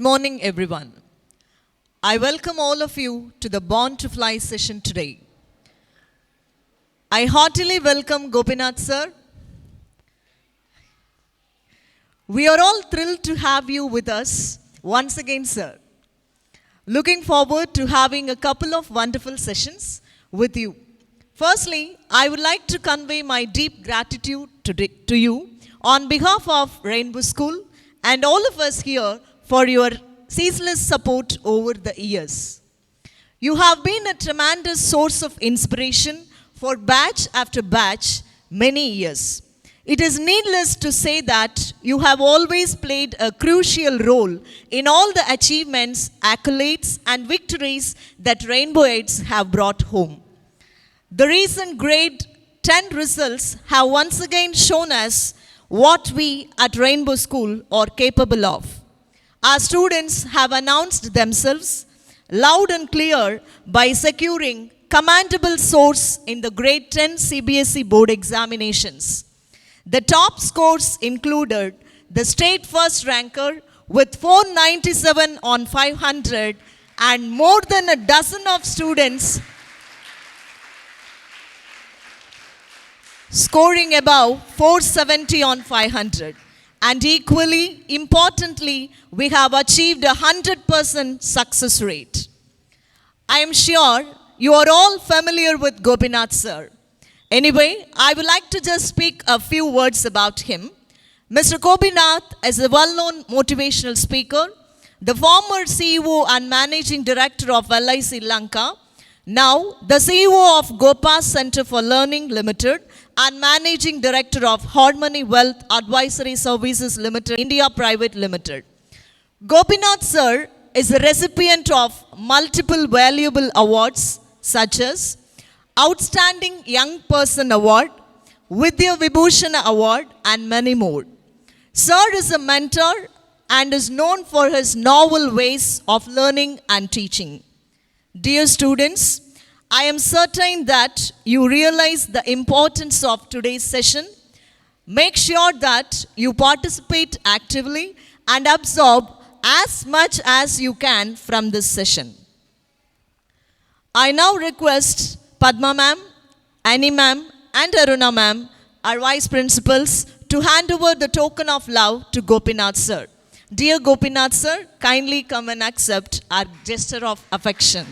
morning, everyone. I welcome all of you to the Born to Fly session today. I heartily welcome Gopinath sir. We are all thrilled to have you with us once again, sir. Looking forward to having a couple of wonderful sessions with you. Firstly, I would like to convey my deep gratitude to you on behalf of Rainbow School and all of us here for your ceaseless support over the years. You have been a tremendous source of inspiration for batch after batch many years. It is needless to say that you have always played a crucial role in all the achievements, accolades, and victories that Rainbowites have brought home. The recent grade 10 results have once again shown us what we at Rainbow School are capable of. Our students have announced themselves loud and clear by securing commendable scores in the grade 10 CBSE board examinations. The top scores included the state first ranker with 497 on 500 and more than a dozen of students scoring above 470 on 500. And equally importantly, we have achieved a 100% success rate. I am sure you are all familiar with Gopinath sir. Anyway, I would like to just speak a few words about him. Mr. Gopinath is a well-known motivational speaker, the former CEO and Managing Director of LIC Lanka, now the CEO of Gopas Center for Learning Limited and Managing Director of Harmony Wealth Advisory Services Limited, India Private Limited. Gopinath sir is a recipient of multiple valuable awards such as Outstanding Young Person Award, Vidya Vibhushana Award, and many more. Sir is a mentor and is known for his novel ways of learning and teaching. Dear students, I am certain that you realize the importance of today's session. Make sure that you participate actively and absorb as much as you can from this session. I now request Padma ma'am, Annie ma'am, and Aruna ma'am, our vice principals, to hand over the token of love to Gopinath sir. Dear Gopinath sir, kindly come and accept our gesture of affection.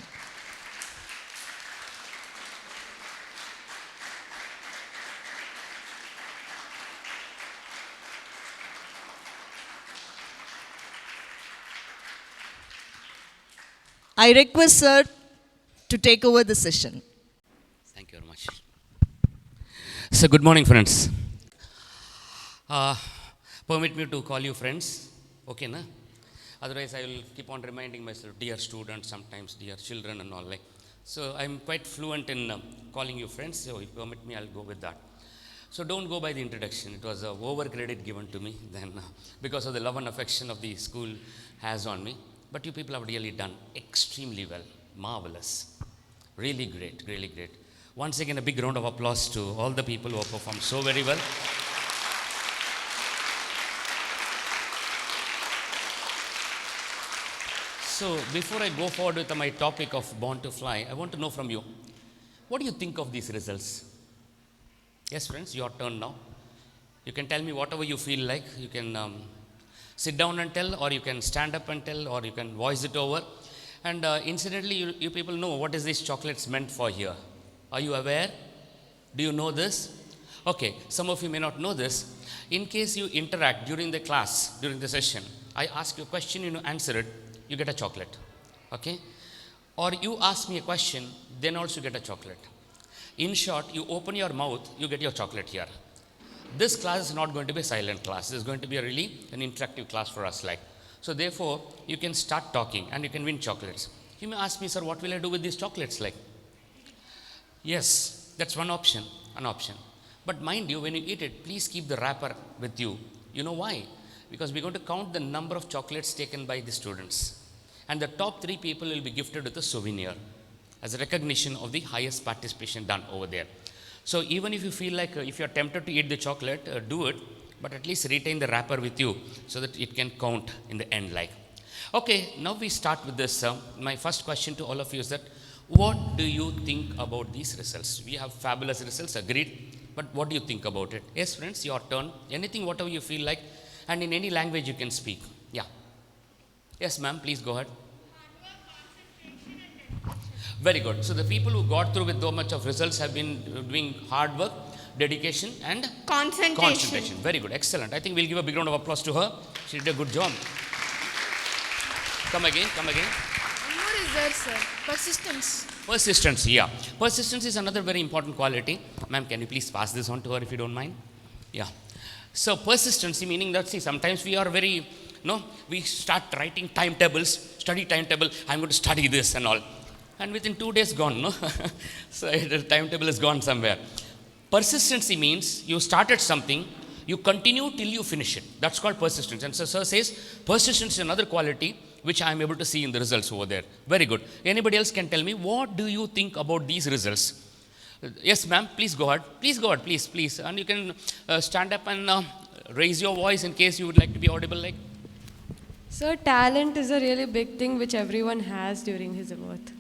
I request sir to take over the session. Thank you very much. So, good morning, friends. Permit me to call you friends, okay, na? Otherwise, I will keep on reminding myself, dear students, sometimes dear children and all like. So, I'm quite fluent in calling you friends, so if you permit me, I'll go with that. So, don't go by the introduction. It was over credit given to me then because of the love and affection of the school has on me. But you people have really done extremely well, marvelous, really great, really great. Once again, a big round of applause to all the people who have performed so very well. So, before I go forward with my topic of Born to Fly, I want to know from you, what do you think of these results? Yes, friends, your turn now. You can tell me whatever you feel like. You can sit down and tell, or you can stand up and tell, or you can voice it over. And incidentally, you people know what is these chocolates meant for here. Are you aware? Do you know this? Okay, some of you may not know this. In case you interact during the class, during the session, I ask you a question, you answer it, you get a chocolate. Okay? Or you ask me a question, then also get a chocolate. In short, you open your mouth, you get your chocolate here. This class is not going to be a silent class. This is going to be an interactive class for us like. So therefore, you can start talking and you can win chocolates. You may ask me, sir, what will I do with these chocolates like? Yes, that's one option, an option. But mind you, when you eat it, please keep the wrapper with you. You know why? Because we're going to count the number of chocolates taken by the students. And the top 3 people will be gifted with a souvenir as a recognition of the highest participation done over there. So even if you feel like, if you're tempted to eat the chocolate, do it, but at least retain the wrapper with you so that it can count in the end like. Okay, now we start with this. My first question to all of you is that what do you think about these results? We have fabulous results, agreed. But what do you think about it? Yes, friends, your turn. Anything, whatever you feel like, and in any language you can speak. Yeah. Yes, ma'am, please go ahead. Very good. So the people who got through with so much of results have been doing hard work, dedication, and concentration. Very good. Excellent. I think we'll give a big round of applause to her. She did a good job. Come again. One more is there, sir. Persistence. Persistence, yeah. Persistence is another very important quality. Ma'am, can you please pass this on to her if you don't mind? Yeah. So persistency meaning that, see, sometimes we are very, we start writing timetables, study timetable, I'm going to study this and all. And within 2 days gone, no? So the timetable is gone somewhere. Persistency means you started something, you continue till you finish it. That's called persistence. And so sir says, persistence is another quality which I am able to see in the results over there. Very good. Anybody else can tell me, what do you think about these results? Yes, ma'am, please go ahead. Please go ahead, please. And you can stand up and raise your voice in case you would like to be audible like. So talent is a really big thing which everyone has during his birth.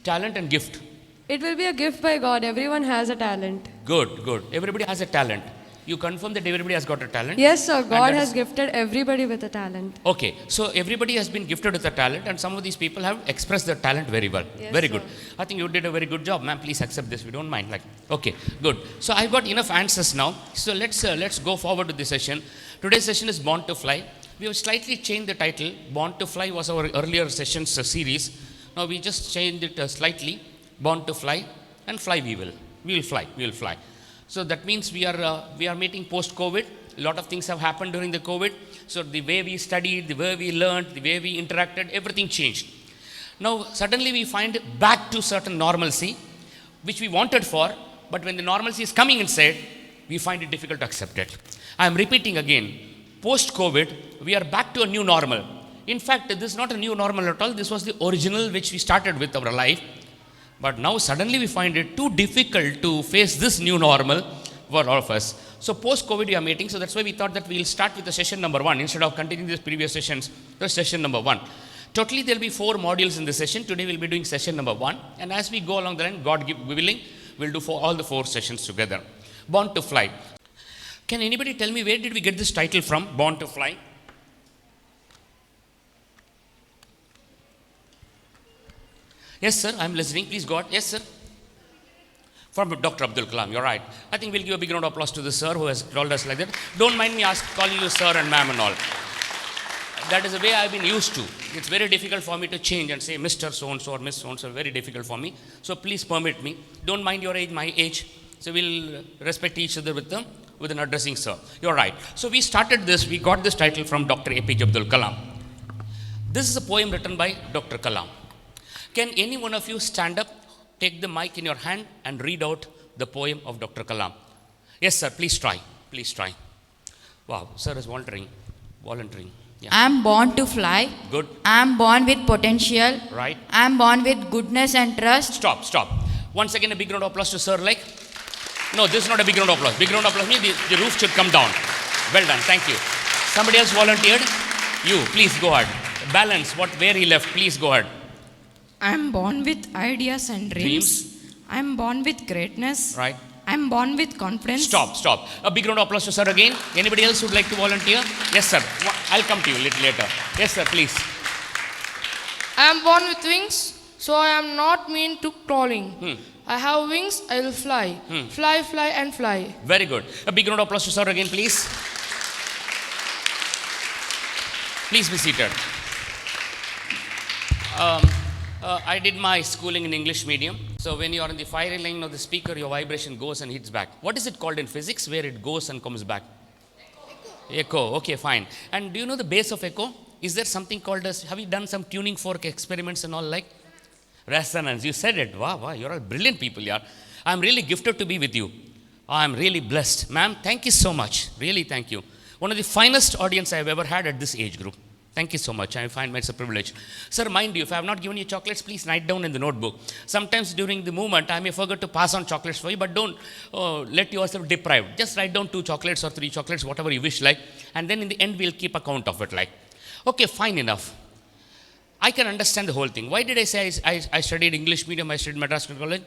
Talent and gift. It will be a gift by God. Everyone has a talent. Good. Everybody has a talent. You confirm that everybody has got a talent? Yes, sir. God has gifted everybody with a talent. Okay. So everybody has been gifted with a talent and some of these people have expressed their talent very well. Yes, very sir. good. I think you did a very good job. Ma'am, please accept this if you don't mind. Okay, good. So I've got enough answers now. So let's go forward with the session. Today's session is Born to Fly. We have slightly changed the title. Born to Fly was our earlier sessions series. Now we just changed it slightly. Born to Fly, and fly we will. We will fly. So that means we are meeting post-COVID. A lot of things have happened during the COVID. So the way we studied, the way we learned, the way we interacted, everything changed. Now suddenly we find back to certain normalcy, which we wanted for, but when the normalcy is coming inside, we find it difficult to accept it. I am repeating again, post-COVID, we are back to a new normal. In fact, this is not a new normal at all. This was the original which we started with our life. But now suddenly we find it too difficult to face this new normal for all of us. So post-COVID we are meeting. So that's why we thought that we will start with the session number 1 instead of continuing these previous sessions. The session number 1. Totally there will be 4 modules in the session. Today we will be doing session number 1. And as we go along the line, God willing, we'll do all the 4 sessions together. Born to Fly. Can anybody tell me where did we get this title from? Born to Fly. Yes, sir, I'm listening. Please go ahead. Yes, sir. From Dr. Abdul Kalam, you're right. I think we'll give a big round of applause to the sir who has told us like that. Don't mind me calling you sir and ma'am and all. That is the way I've been used to. It's very difficult for me to change and say Mr. So-and-so or Miss So-and-so. Very difficult for me. So please permit me. Don't mind your age, my age. So we'll respect each other with an addressing sir. You're right. So we started this. We got this title from Dr. APJ Abdul Kalam. This is a poem written by Dr. Kalam. Can any one of you stand up, take the mic in your hand and read out the poem of Dr. Kalam? Yes, sir. Please try. Wow. Sir is volunteering. Yeah. I am born to fly. Good. I am born with potential. Right. I am born with goodness and trust. Stop. Once again, a big round of applause to sir. No, this is not a big round of applause. Big round of applause means the roof should come down. Well done. Thank you. Somebody else volunteered? You. Please go ahead. Balance. Where he left. Please go ahead. I am born with ideas and dreams. I am born with greatness. Right. I am born with confidence. Stop. A big round of applause to sir again. Anybody else would like to volunteer? Yes, sir. I'll come to you a little later. Yes, sir, please. I am born with wings, so I am not mean to crawling. I have wings, I will fly. Fly and fly. Very good. A big round of applause to sir again, please. Please be seated. I did my schooling in English medium. So when you are in the firing line of the speaker, your vibration goes and hits back. What is it called in physics where it goes and comes back? Echo. Okay, fine. And do you know the base of echo? Is there something called as, have you done some tuning fork experiments and all like? Resonance. You said it. Wow. You're all brilliant people, yeah. I'm really gifted to be with you. I'm really blessed. Ma'am, thank you so much. Really, thank you. One of the finest audience I've ever had at this age group. Thank you so much. I find it's a privilege. Sir, mind you, if I have not given you chocolates, please write down in the notebook. Sometimes during the movement, I may forget to pass on chocolates for you, but don't let yourself deprive. Just write down 2 chocolates or 3 chocolates, whatever you wish like. And then in the end, we'll keep account of it like. Okay, fine enough. I can understand the whole thing. Why did I say I studied English medium, I studied Madras College?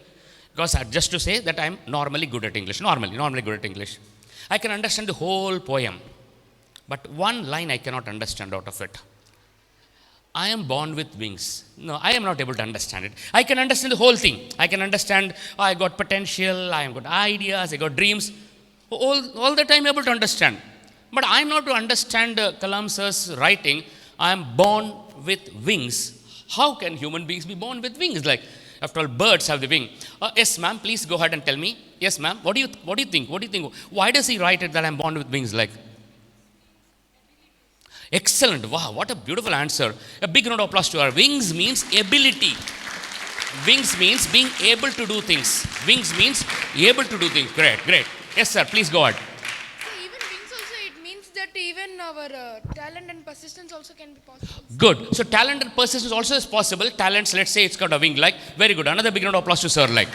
Because just to say that I am normally good at English. Normally good at English. I can understand the whole poem. But one line I cannot understand out of it. I am born with wings. No, I am not able to understand it. I can understand the whole thing. I can understand, I got potential, I have got ideas, I got dreams. All that I am able to understand. But I am not to understand Kalam sir's writing. I am born with wings. How can human beings be born with wings? Like, after all, birds have the wing. Yes, ma'am, please go ahead and tell me. Yes, ma'am, what do you think? What do you think? Why does he write it that I am born with wings? Like, excellent. Wow, what a beautiful answer. A big round of applause to her. Wings means ability. Wings means being able to do things. Wings means able to do things. Great. Yes, sir, please go ahead. So even wings also, it means that even our talent and persistence also can be possible. Good. So talent and persistence also is possible. Talents, let's say it's got a wing. Like, very good. Another big round of applause to sir. Like,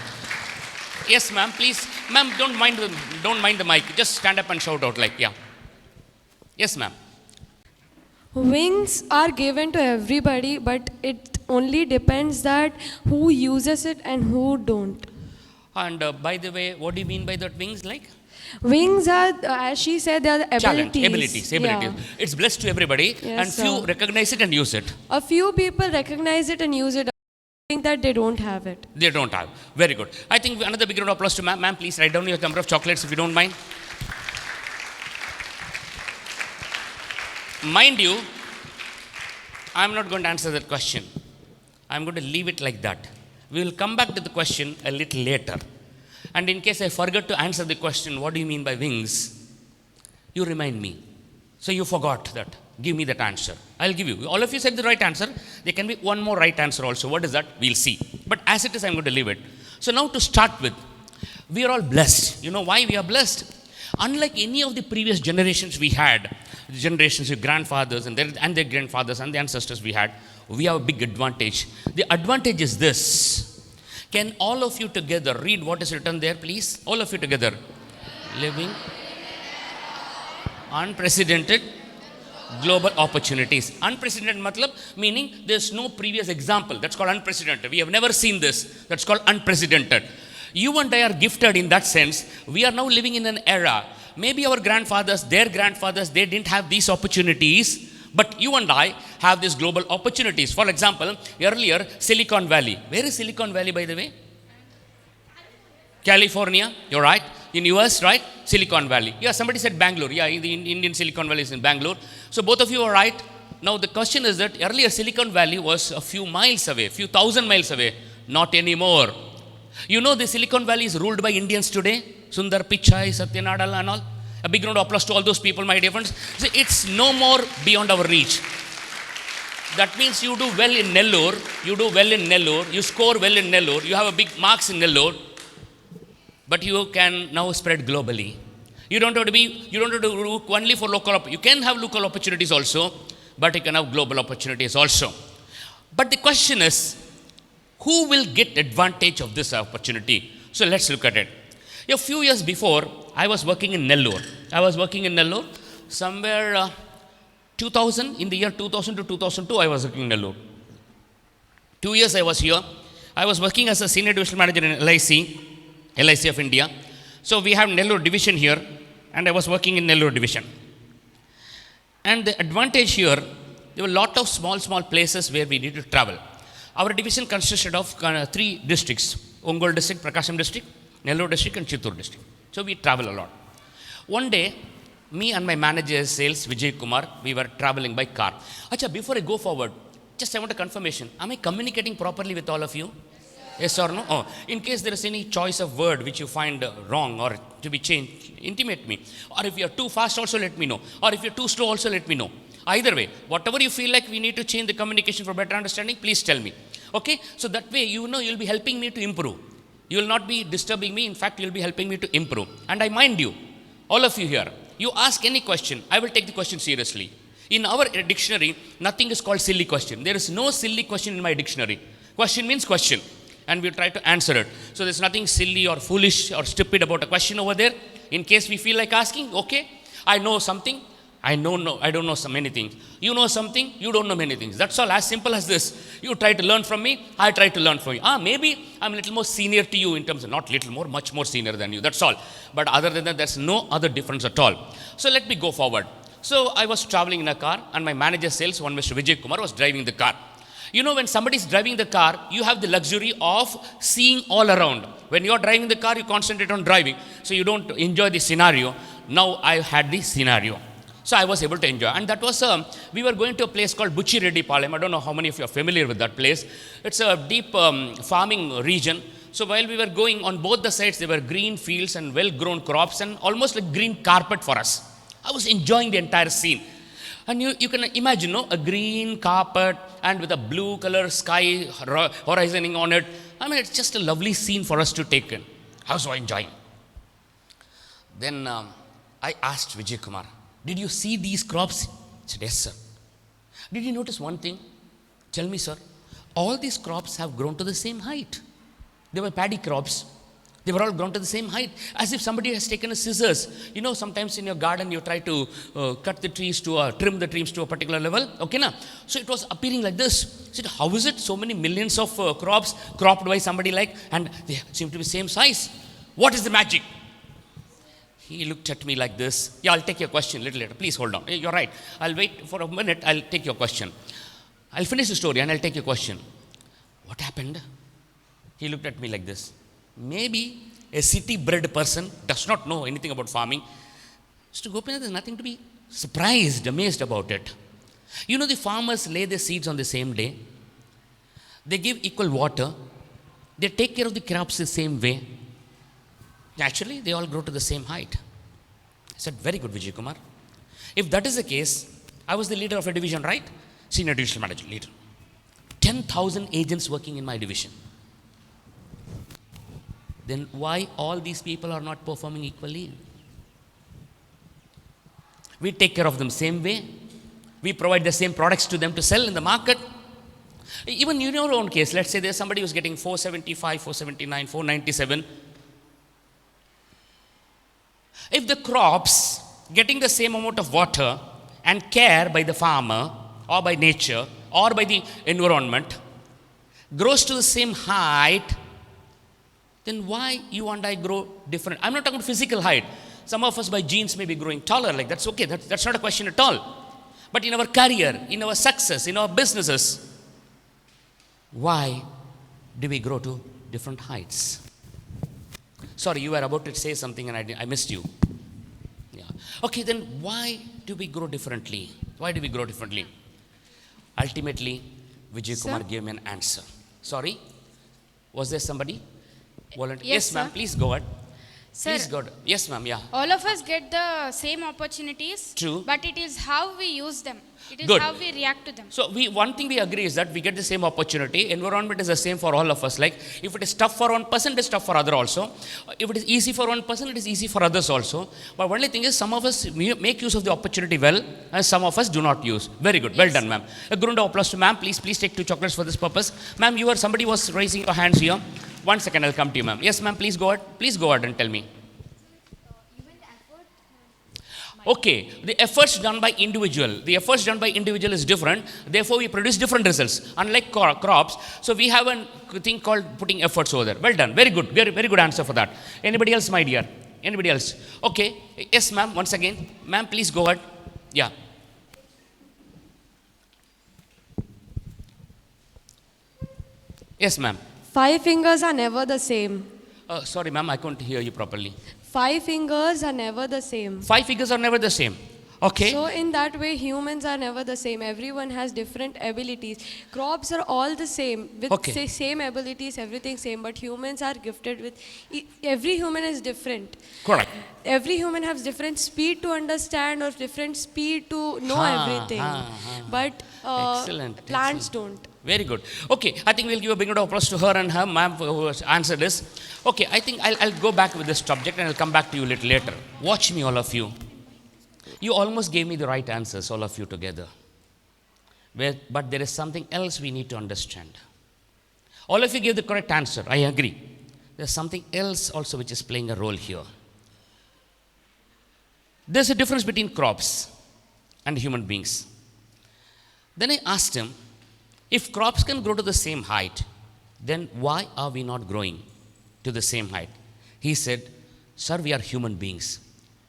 yes, ma'am, please. Ma'am, don't mind the mic. Just stand up and shout out. Like, yeah. Yes, ma'am. Wings are given to everybody, but it only depends that who uses it and who don't. And by the way, what do you mean by that wings? Like, Wings are, as she said, they are the abilities. Abilities. Yeah. It's blessed to everybody, Yes, and few sir. recognize it and use it. A few people recognize it and use it. I think that they don't have it. They don't have. Very good. I think another big round of applause to ma'am. Ma'am, please write down your number of chocolates if you don't mind. Mind you, I'm not going to answer that question. I'm going to leave it like that. We will come back to the question a little later. And in case I forget to answer the question, what do you mean by wings? You remind me. So you forgot that. Give me that answer. I'll give you. All of you said the right answer. There can be one more right answer also. What is that? We'll see. But as it is, I'm going to leave it. So now to start with, we are all blessed. You know why we are blessed? Unlike any of the previous generations we had, the generations of grandfathers and their grandfathers and the ancestors we had, we have a big advantage. The advantage is this. Can all of you together read what is written there, please? All of you together. Living unprecedented global opportunities. Unprecedented matlab meaning there's no previous example. That's called unprecedented. We have never seen this. That's called unprecedented. You and I are gifted in that sense. We are now living in an era. Maybe our grandfathers, their grandfathers, they didn't have these opportunities. But you and I have these global opportunities. For example, earlier, Silicon Valley. Where is Silicon Valley, by the way? California. You're right. In US, right? Silicon Valley. Yeah, somebody said Bangalore. Yeah, the Indian Silicon Valley is in Bangalore. So both of you are right. Now the question is that earlier Silicon Valley was a few miles away, few thousand miles away. Not anymore. You know the Silicon Valley is ruled by Indians today. Sundar Pichai, Satya Nadella and all. A big round of applause to all those people, my dear friends. So it's no more beyond our reach. That means you do well in Nellore, you score well in Nellore, you have a big marks in Nellore, but you can now spread globally. You don't have to look only for local, you can have local opportunities also, but you can have global opportunities also. But the question is, who will get advantage of this opportunity? So let's look at it. A few years before, I was working in Nellore. Somewhere 2000, in the year 2000 to 2002, I was working in Nellore. 2 years I was here. I was working as a senior division manager in LIC of India. So we have Nellore division here, and I was working in Nellore division. And the advantage here, there were a lot of small places where we need to travel. Our division consisted of 3 districts: Ongole district, Prakasam district, Nellore district and Chittoor district. So we travel a lot. One day, me and my manager sales, Vijay Kumar, we were traveling by car. Acha, before I go forward, just I want a confirmation. Am I communicating properly with all of you? Yes or no? Oh, in case there is any choice of word which you find wrong or to be changed, intimate me. Or if you are too fast, also let me know. Or if you are too slow, also let me know. Either way, whatever you feel like we need to change the communication for better understanding, please tell me. Okay? So that way, you know, you'll be helping me to improve. You will not be disturbing me. In fact, you'll be helping me to improve. And I mind you, all of you here, you ask any question, I will take the question seriously. In our dictionary, nothing is called silly question. There is no silly question in my dictionary. Question means question. And we try to answer it. So there's nothing silly or foolish or stupid about a question over there. In case we feel like asking, okay, I know something, I don't know so many things. You know something, you don't know many things. That's all, as simple as this. You try to learn from me, I try to learn from you. Maybe I'm a little more senior to you in terms of, not little more, much more senior than you. That's all. But other than that, there's no other difference at all. So let me go forward. So I was traveling in a car, and my manager sales, one Mr. Vijay Kumar, was driving the car. You know, when somebody is driving the car, you have the luxury of seeing all around. When you are driving the car, you concentrate on driving, so you don't enjoy the scenario. Now I had the scenario. So I was able to enjoy. And that was, we were going to a place called Buchi Reddy Palayam. I don't know how many of you are familiar with that place. It's a deep farming region. So while we were going, on both the sides, there were green fields and well-grown crops and almost like green carpet for us. I was enjoying the entire scene. And you can imagine, no, a green carpet and with a blue color sky horizoning on it. I mean, it's just a lovely scene for us to take in. I was so enjoying. Then I asked Vijay Kumar, did you see these crops? He said, yes, sir. Did you notice one thing? Tell me, sir. All these crops have grown to the same height. They were paddy crops. They were all grown to the same height, as if somebody has taken a scissors. You know, sometimes in your garden, you try to cut the trees to, trim the trees to a particular level. Okay, na? So it was appearing like this. I said, how is it so many millions of crops cropped by somebody like, and they seem to be same size? What is the magic? He looked at me like this. Yeah, I'll take your question a little later. Please hold on. You're right. I'll wait for a minute. I'll take your question. I'll finish the story and I'll take your question. What happened? He looked at me like this. Maybe a city-bred person does not know anything about farming. Mr. Gopinath, there's nothing to be surprised, amazed about it. You know, the farmers lay their seeds on the same day. They give equal water. They take care of the crops the same way. Naturally, they all grow to the same height. I said, very good, Vijay Kumar. If that is the case, I was the leader of a division, right? Senior division manager, leader. 10,000 agents working in my division. Then why all these people are not performing equally? We take care of them same way. We provide the same products to them to sell in the market. Even in your own case, let's say there's somebody who's getting 475, 479, 497. If the crops getting the same amount of water and care by the farmer or by nature or by the environment grows to the same height, then why you and I grow different? I'm not talking about physical height. Some of us by genes may be growing taller, like that's okay. That's not a question at all. But in our career, in our success, in our businesses, why do we grow to different heights? Sorry, you were about to say something and I missed you. Yeah. Okay, then why do we grow differently? Why do we grow differently? Ultimately, Vijay Kumar gave me an answer. Sorry? Was there somebody? Yes, ma'am, please go ahead. Sir, please go ahead. Yes, ma'am, yeah. all of us get the same opportunities. True. But it is how we use them. It is Good. how we react to them. So one thing we agree is that we get the same opportunity. Environment is the same for all of us. Like if it is tough for one person, it is tough for other also. If it is easy for one person, it is easy for others also. But only thing is some of us make use of the opportunity well and some of us do not use. Very good. Well done, ma'am. A good round of applause to ma'am. Please take 2 chocolates for this purpose. Ma'am, somebody was raising your hands here. 1 second, I'll come to you, ma'am. Yes, ma'am, please go ahead. Please go ahead and tell me. Okay, the efforts done by individual. The efforts done by individual is different. Therefore, we produce different results. Unlike crops, so we have a thing called putting efforts over there. Well done. Very good. Very, very good answer for that. Anybody else, my dear? Anybody else? Okay. Yes, ma'am. Once again. Ma'am, please go ahead. Yeah. Yes, ma'am. 5 fingers are never the same. Sorry, ma'am. I couldn't hear you properly. 5 fingers are never the same. 5 fingers are never the same. Okay. So in that way, humans are never the same. Everyone has different abilities. Crops are all the same with same abilities, everything same. But humans are gifted with. Every human is different. Correct. Every human has different speed to understand or different speed to know everything. But plants don't. Very good. Okay, I think we'll give a big round of applause to her and her ma'am who has answered this. Okay, I think I'll go back with this subject and I'll come back to you a little later. Watch me, all of you. You almost gave me the right answers, all of you together. But there is something else we need to understand. All of you gave the correct answer, I agree. There's something else also which is playing a role here. There's a difference between crops. and human beings. Then I asked him, if crops can grow to the same height, then why are we not growing to the same height? He said, sir, we are human beings.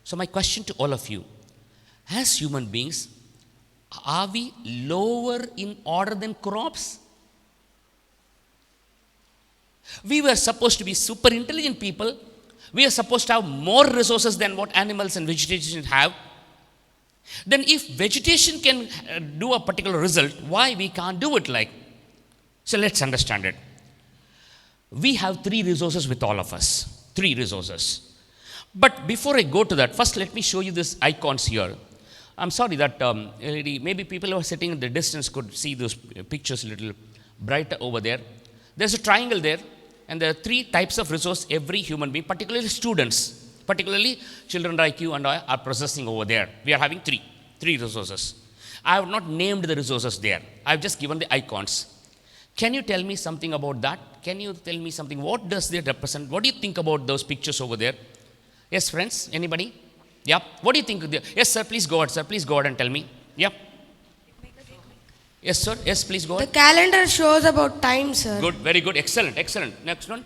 So my question to all of you, as human beings, are we lower in order than crops? We were supposed to be super intelligent people. We are supposed to have more resources than what animals and vegetation have. Then if vegetation can do a particular result, why we can't do it like? So let's understand it. We have 3 resources with all of us. 3 resources. But before I go to that, first let me show you these icons here. I'm sorry that maybe people who are sitting in the distance could see those pictures a little brighter over there. There's a triangle there, and there are 3 types of resource every human being, particularly students, particularly children like you and I are possessing over there. We are having 3 resources. I have not named the resources there. I have just given the icons. Can you tell me something about that? Can you tell me something? What does they represent? What do you think about those pictures over there? Yes, friends? Anybody? Yeah. What do you think? Yes, sir. Please go ahead, sir. Please go ahead and tell me. Yeah. Yes, sir. Yes, please go ahead. The calendar shows about time, sir. Good. Very good. Excellent. Excellent. Next one.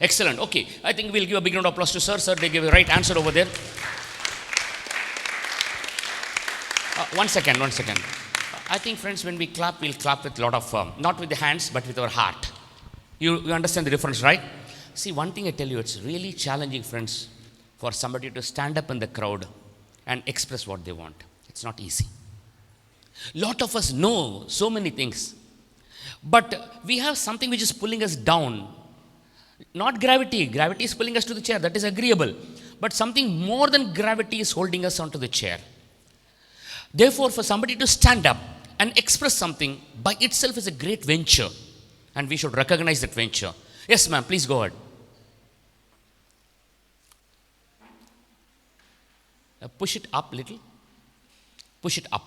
Excellent. Okay. I think we'll give a big round of applause to sir. Sir, they gave the right answer over there. One second. I think, friends, when we clap, we'll clap with a lot of, not with the hands, but with our heart. You understand the difference, right? See, one thing I tell you, it's really challenging, friends, for somebody to stand up in the crowd and express what they want. It's not easy. Lot of us know so many things, but we have something which is pulling us down. Not gravity. Gravity is pulling us to the chair. That is agreeable. But something more than gravity is holding us onto the chair. Therefore, for somebody to stand up and express something by itself is a great venture, and we should recognize that venture. Yes, ma'am, please go ahead. Push it up a little. Push it up.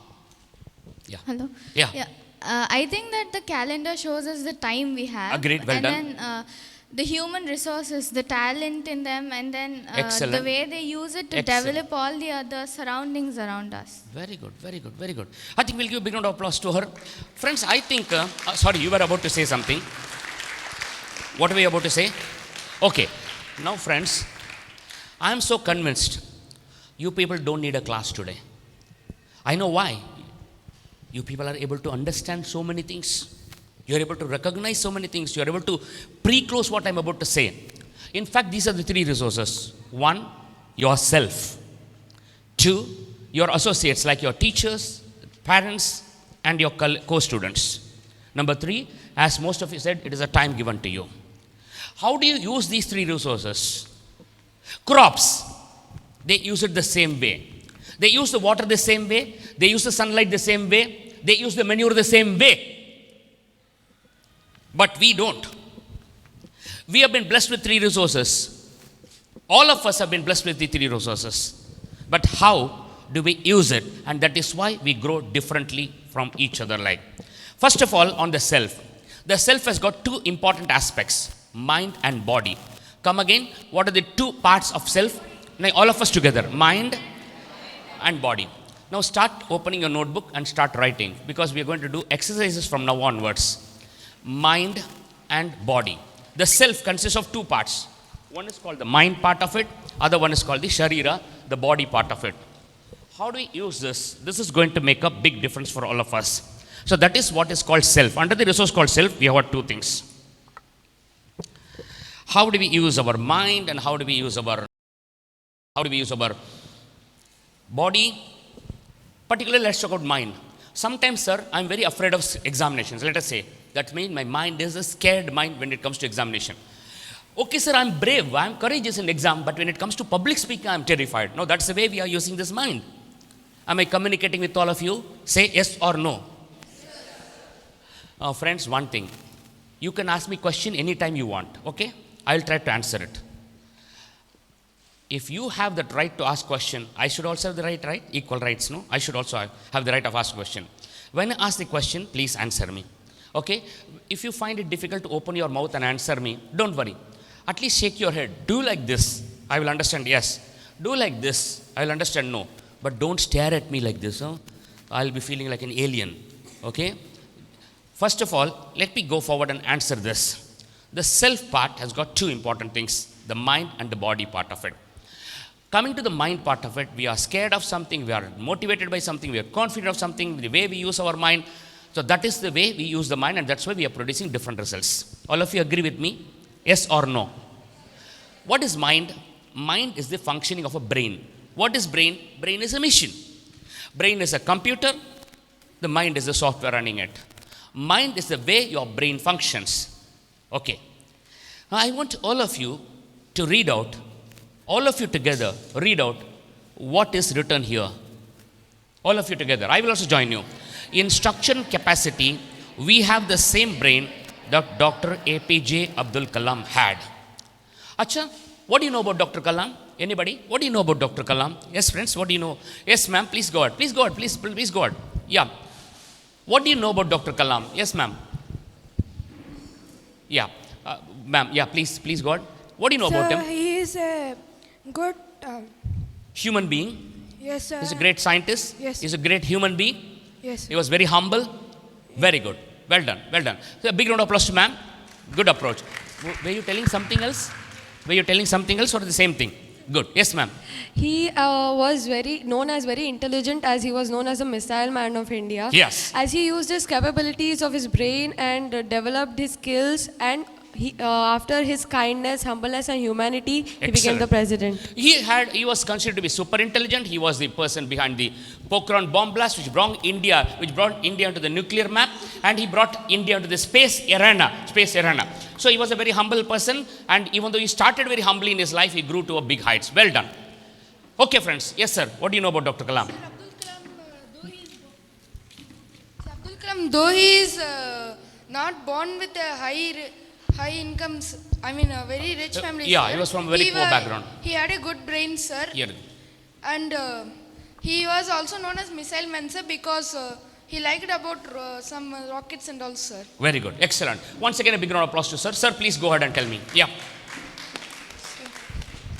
Yeah. Hello. Yeah. I think that the calendar shows us the time we have. Agreed. Well and done. then the human resources, the talent in them, and then Excellent. the way they use it to Excellent. develop all the other surroundings around us. Very good, very good, very good. I think we'll give a big round of applause to her. Friends, I think, sorry, you were about to say something. What were you about to say? Okay. Now, friends, I am so convinced you people don't need a class today. I know why. You people are able to understand so many things. You are able to recognize so many things. You are able to pre-close what I'm about to say. In fact, these are the 3 resources. 1, yourself. 2, your associates like your teachers, parents, and your co-students. Number 3, as most of you said, it is a time given to you. How do you use these 3 resources? Crops, they use it the same way. They use the water the same way. They use the sunlight the same way. They use the manure the same way. But we don't. We have been blessed with 3 resources. All of us have been blessed with the 3 resources. But how do we use it? And that is why we grow differently from each other. Like, first of all, on the self. The self has got 2 important aspects, mind and body. Come again. What are the 2 parts of self? Now, all of us together. Mind and body. Now start opening your notebook and start writing, because we are going to do exercises from now onwards. Mind and body. The self consists of 2 parts. One is called the mind part of it. Other one is called the sharira, the body part of it. How do we use this? This is going to make a big difference for all of us. So that is what is called self. Under the resource called self, we have got 2 things. How do we use our mind and how do we use our body? Particularly, let's talk about mind. Sometimes, sir, I'm very afraid of examinations. Let us say. That means my mind is a scared mind when it comes to examination. Okay, sir, I'm brave, I'm courageous in exam, but when it comes to public speaking, I'm terrified. No, that's the way we are using this mind. Am I communicating with all of you? Say yes or no. Friends, one thing. You can ask me question anytime you want, okay? I'll try to answer it. If you have that right to ask question, I should also have the right? Equal rights, no? I should also have the right of ask question. When I ask the question, please answer me. Okay? If you find it difficult to open your mouth and answer me, don't worry. At least shake your head. Do like this. I will understand yes. Do like this. I will understand no. but don't stare at me like this. Huh? I'll be feeling like an alien. Okay? First of all, let me go forward and answer this. The self part has got two important things, the mind and the body part of it. Coming to the mind part of it, we are scared of something, we are motivated by something, we are confident of something, the way we use our mind. So that is the way we use the mind, and that's why we are producing different results. All of you agree with me? Yes or no? What is mind? Mind is the functioning of a brain. What is brain? Brain is a machine. Brain is a computer. The mind is the software running it. Mind is the way your brain functions. Okay. Now I want all of you to read out, all of you together, read out what is written here. All of you together. I will also join you. In structure and capacity, we have the same brain that Dr. APJ Abdul Kalam had. Acha, what do you know about Dr. Kalam? Anybody? What do you know about Dr. Kalam? Yes, friends, what do you know? Yes, ma'am, please go ahead. Please go ahead. Please go ahead. Yeah. What do you know about Dr. Kalam? Yes, ma'am. Yeah. Ma'am, yeah, please go ahead. What do you know about him? He is a good. Human being. Yes, sir. He's a great scientist. Yes. He's a great human being. Yes. He was very humble. Very good. Well done. Well done. So a big round of applause to ma'am. Good approach. Were you telling something else? Were you telling something else or the same thing? Good. Yes, ma'am. He was known as very intelligent, as he was known as a missile man of India. Yes. As he used his capabilities of his brain and developed his skills, and he, after his kindness, humbleness and humanity, he became the president. He was considered to be super intelligent. He was the person behind the Pokhran bomb blast, which brought India into the nuclear map, and he brought India into the space arena. So he was a very humble person, and even though he started very humbly in his life, he grew to a big heights. Well done. Okay, friends. Yes, sir. What do you know about Dr. Kalam? Abdul Kalam, though he is not born with a high incomes, I mean a very rich family. Yeah, sir. he was from a very poor background. He had a good brain, sir. Yeah. And he was also known as missile man, sir, because he liked about some rockets and all, sir. Very good. Excellent. Once again, a big round of applause to sir. Sir, please go ahead and tell me. Yeah.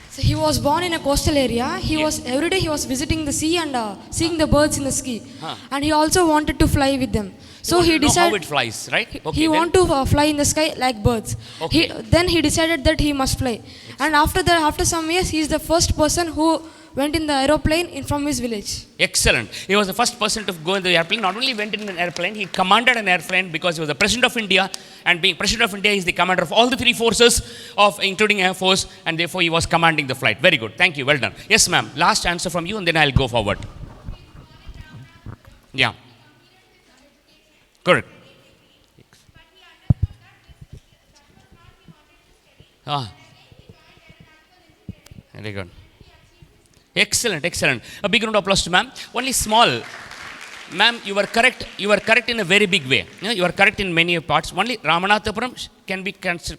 So he was born in a coastal area. Every day he was visiting the sea and seeing the birds in the ski. And he also wanted to fly with them. So he decided how it flies, right? Okay, he wanted to fly in the sky like birds. Okay. Then he decided that he must fly. And after some years, he is the first person who went in the aeroplane from his village. Excellent. He was the first person to go in the airplane. Not only went in an airplane, he commanded an airplane because he was the President of India. And being President of India, he is the commander of all the three forces, including Air Force. And therefore, he was commanding the flight. Very good. Thank you. Well done. Yes, ma'am. Last answer from you, and then I'll go forward. Yeah. Correct. Very good. Excellent. A big round of applause to ma'am. Only small. Ma'am, you were correct. You were correct in a very big way. You are correct in many parts. Only Ramanathapuram can be changed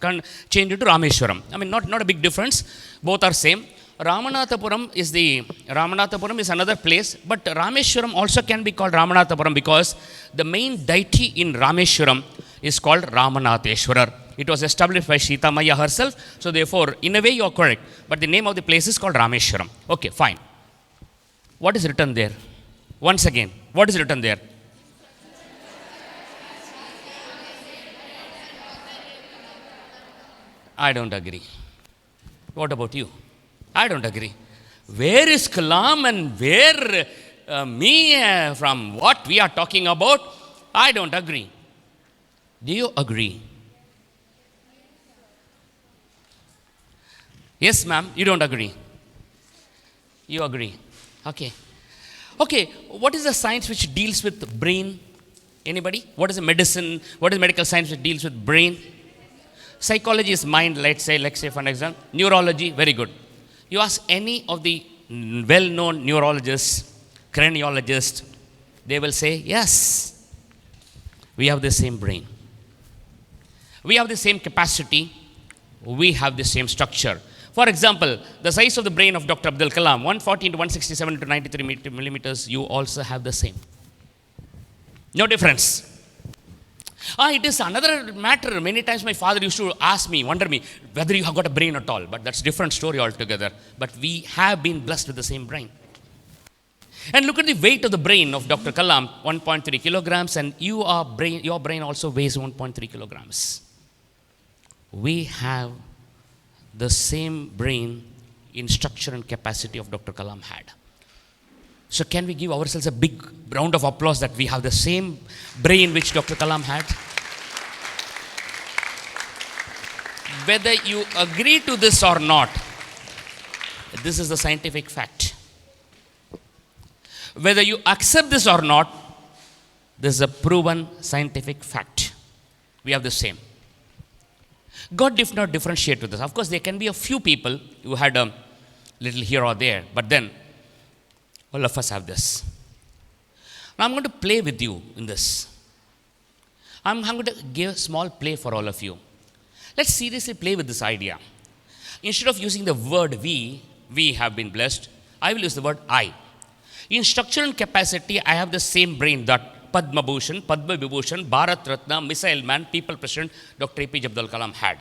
into Rameshwaram. I mean, not a big difference. Both are same. Ramanathapuram is another place, but Rameshwaram also can be called Ramanathapuram because the main deity in Rameshwaram is called Ramanatheshwarar. It was established by Sita Maya herself, so therefore, in a way you are correct, but the name of the place is called Rameshwaram. Okay, fine. What is written there? Once again, what is written there? I don't agree. What about you? I don't agree. Where is Kalam and where from what we are talking about? I don't agree. Do you agree? Yes, ma'am, you don't agree. You agree. Okay. What is the science which deals with brain? Anybody? What is the medicine? What is medical science which deals with brain? Psychology is mind, let's say for an example. Neurology, very good. You ask any of the well-known neurologists, craniologists, they will say, yes, we have the same brain. We have the same capacity. We have the same structure. For example, the size of the brain of Dr. Abdul Kalam, 140 into 167 into 93 millimeters, you also have the same. No difference. It is another matter. Many times my father used to ask me, wonder me, whether you have got a brain at all. But that's a different story altogether. But we have been blessed with the same brain. And look at the weight of the brain of Dr. Kalam, 1.3 kilograms, and your brain also weighs 1.3 kilograms. We have the same brain in structure and capacity of Dr. Kalam had. So can we give ourselves a big round of applause that we have the same brain which Dr. Kalam had? Whether you agree to this or not, this is the scientific fact. Whether you accept this or not, this is a proven scientific fact. We have the same. God did not differentiate with us. Of course, there can be a few people who had a little here or there, but then all of us have this. Now I'm going to play with you in this. I'm going to give a small play for all of you. Let's seriously play with this idea. Instead of using the word we have been blessed, I will use the word I. In structure and capacity, I have the same brain that Padma Bhushan, Bharat Ratna, Missile Man, People President, Dr. APJ Abdul Kalam had.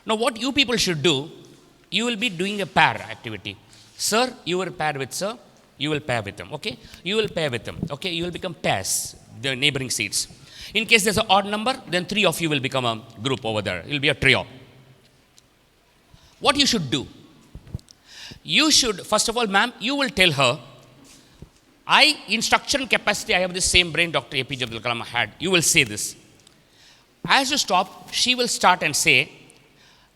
Now what you people should do, you will be doing a pair activity. Sir, you will pair with sir, you will pair with them, okay? You will pair with them, okay? You will become pairs, the neighboring seats. In case there's an odd number, then 3 of you will become a group over there. It will be a trio. What you should do? You should, first of all, ma'am, you will tell her, in structure and capacity, I have the same brain Dr. APJ Abdul Kalam had. You will say this. As you stop, she will start and say,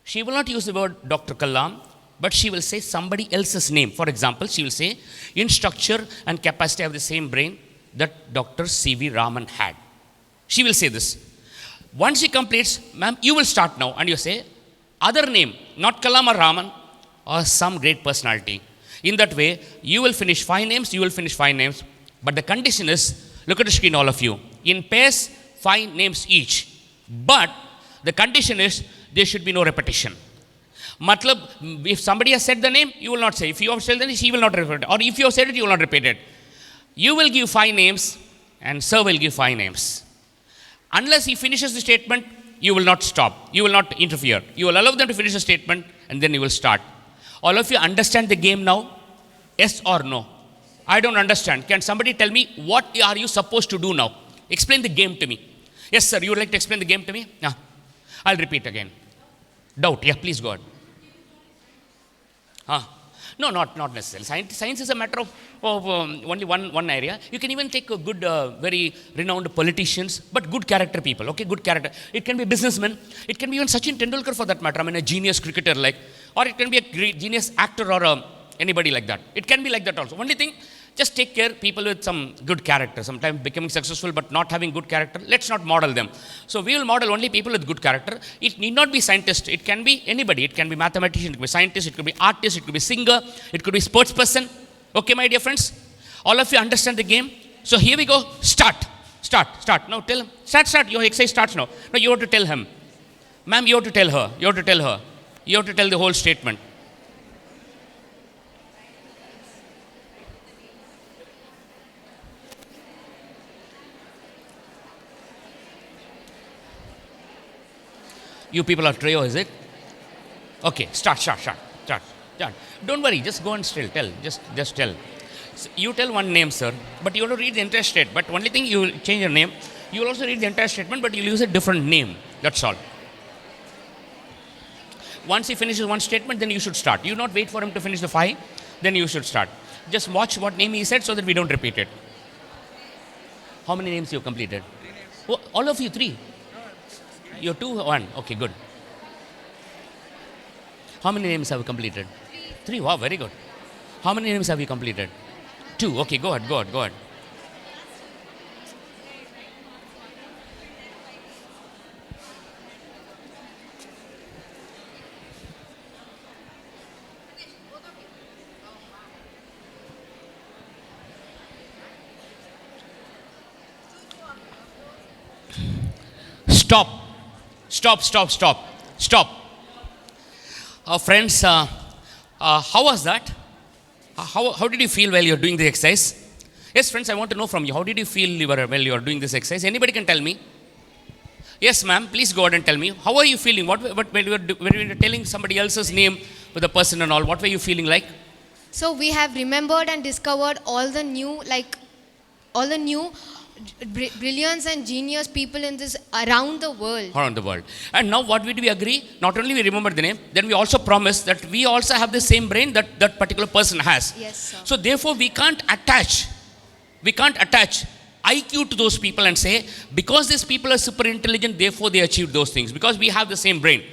she will not use the word Dr. Kalam, but she will say somebody else's name. For example, she will say, in structure and capacity, I have the same brain that Dr. C.V. Raman had. She will say this. Once she completes, ma'am, you will start now, and you say, other name, not Kalam or Raman, or some great personality. In that way, you will finish 5 names, you will finish 5 names. But the condition is, look at the screen, all of you. In pairs, 5 names each. But the condition is, there should be no repetition. Matlab, if somebody has said the name, you will not say. If you have said the name, she will not repeat it. Or if you have said it, you will not repeat it. You will give 5 names, and sir will give 5 names. Unless he finishes the statement, you will not stop. You will not interfere. You will allow them to finish the statement, and then you will start. All of you understand the game now? Yes or no? I don't understand. Can somebody tell me what are you supposed to do now? Explain the game to me. Yes, sir. You would like to explain the game to me? Yeah. I'll repeat again. Doubt. Yeah, please go ahead. No, not necessarily. Science is a matter of only one area. You can even take a good, very renowned politicians, but good character people, okay, good character. It can be businessmen. It can be even Sachin Tendulkar for that matter. I mean, a genius cricketer like, or it can be a great genius actor or anybody like that. It can be like that also. Only thing, just take care people with some good character. Sometimes becoming successful but not having good character. Let's not model them. So we will model only people with good character. It need not be scientist. It can be anybody. It can be mathematician. It could be scientist. It could be artist. It could be singer. It could be sports person. Okay, my dear friends. All of you understand the game. So here we go. Start. Now tell him. Start. Your exercise starts now. Now you have to tell him. Ma'am, you have to tell her. You have to tell her. You have to tell the whole statement. You people are trio, is it? Okay, start. Don't worry, just go and tell. Just tell. So you tell one name, sir, but you have to read the entire statement. But only thing, you will change your name. You will also read the entire statement, but you will use a different name. That's all. Once he finishes one statement, then you should start. You not wait for him to finish the 5, then you should start. Just watch what name he said so that we don't repeat it. How many names you completed? 3 names. Oh, all of you 3? You're 2, 1. Okay, good. How many names have you completed? 3. Wow, very good. How many names have you completed? 2. Okay, go ahead. Stop. Friends, how was that? How did you feel while you're doing the exercise? Yes, friends, I want to know from you. How did you feel while you're doing this exercise? Anybody can tell me? Yes, ma'am, please go ahead and tell me. How are you feeling? When you were telling somebody else's name with a person and all, what were you feeling like? So we have remembered and discovered all the new, brilliance and genius people in this around the world. Around the world. And now what did we agree? Not only we remember the name, then we also promise that we also have the same brain that that particular person has. Yes, sir. So therefore we can't attach IQ to those people and say, because these people are super intelligent, therefore they achieved those things. Because we have the same brain.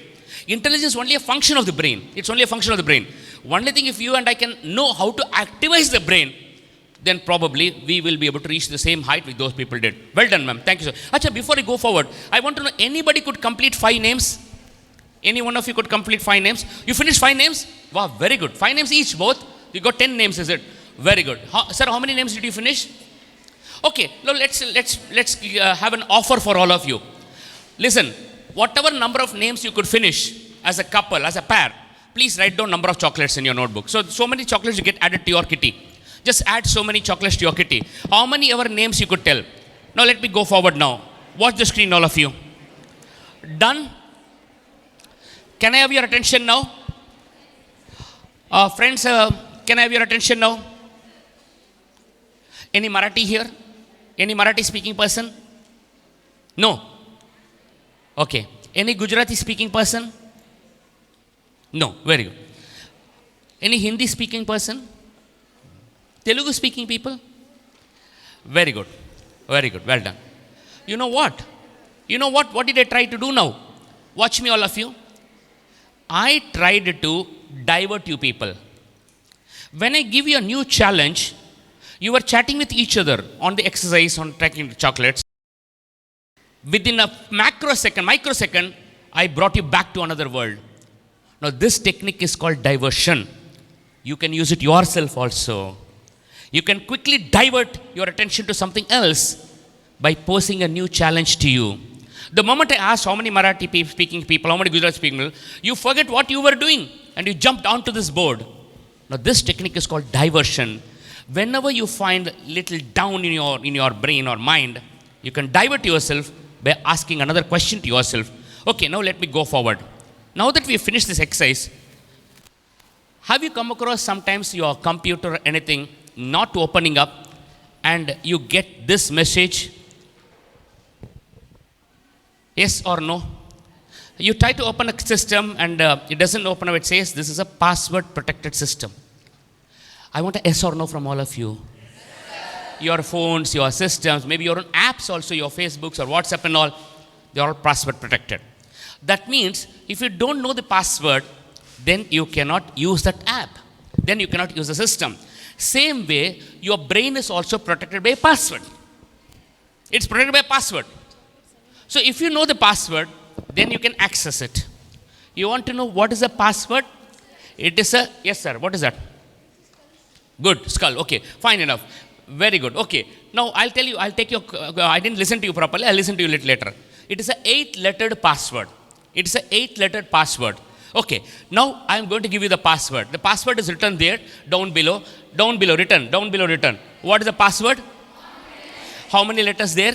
Intelligence is only a function of the brain. It's only a function of the brain. Only thing, if you and I can know how to activate the brain, then probably we will be able to reach the same height which those people did. Well done, ma'am. Thank you, sir. Acha, before I go forward, I want to know, anybody could complete 5 names? Any one of you could complete 5 names? You finished 5 names? Wow, very good. 5 names each, both? You got 10 names, is it? Very good. Sir, how many names did you finish? Okay, now let's have an offer for all of you. Listen, whatever number of names you could finish as a couple, as a pair, please write down number of chocolates in your notebook. So many chocolates you get added to your kitty. Just add so many chocolates to your kitty. How many ever names you could tell? Now let me go forward now. Watch the screen, all of you. Done? Can I have your attention now? Friends, can I have your attention now? Any Marathi here? Any Marathi speaking person? No? Okay. Any Gujarati speaking person? No. Very good. Any Hindi speaking person? Telugu speaking people? Very good. Very good. Well done. You know what? What did I try to do now? Watch me, all of you. I tried to divert you people. When I give you a new challenge, you were chatting with each other on the exercise, on tracking the chocolates. Within a microsecond, I brought you back to another world. Now this technique is called diversion. You can use it yourself also. You can quickly divert your attention to something else by posing a new challenge to you. The moment I asked how many Marathi speaking people, how many Gujarati speaking people, you forget what you were doing and you jumped onto this board. Now this technique is called diversion. Whenever you find little down in your brain or mind, you can divert yourself by asking another question to yourself. Okay, now let me go forward. Now that we have finished this exercise, have you come across sometimes your computer or anything not opening up and you get this message? Yes or no? You try to open a system and it doesn't open up. It says this is a password protected system. I want a yes or no from all of you. Your phones, your systems, maybe your own apps also, your Facebooks or WhatsApp and all, they're all password protected. That means if you don't know the password, then you cannot use that app. Then you cannot use the system. Same way, your brain is also protected by a password. It's protected by a password. So if you know the password, then you can access it. You want to know what is a password? It is a, yes sir, what is that? Good, skull, okay, fine enough. Very good, okay. Now I'll tell you, I'll take your, I didn't listen to you properly, I'll listen to you a little later. It is a 8-lettered password. It is a 8-lettered password. Okay, now I'm going to give you the password. The password is written there, down below, written, down below written. What is the password? How many letters there?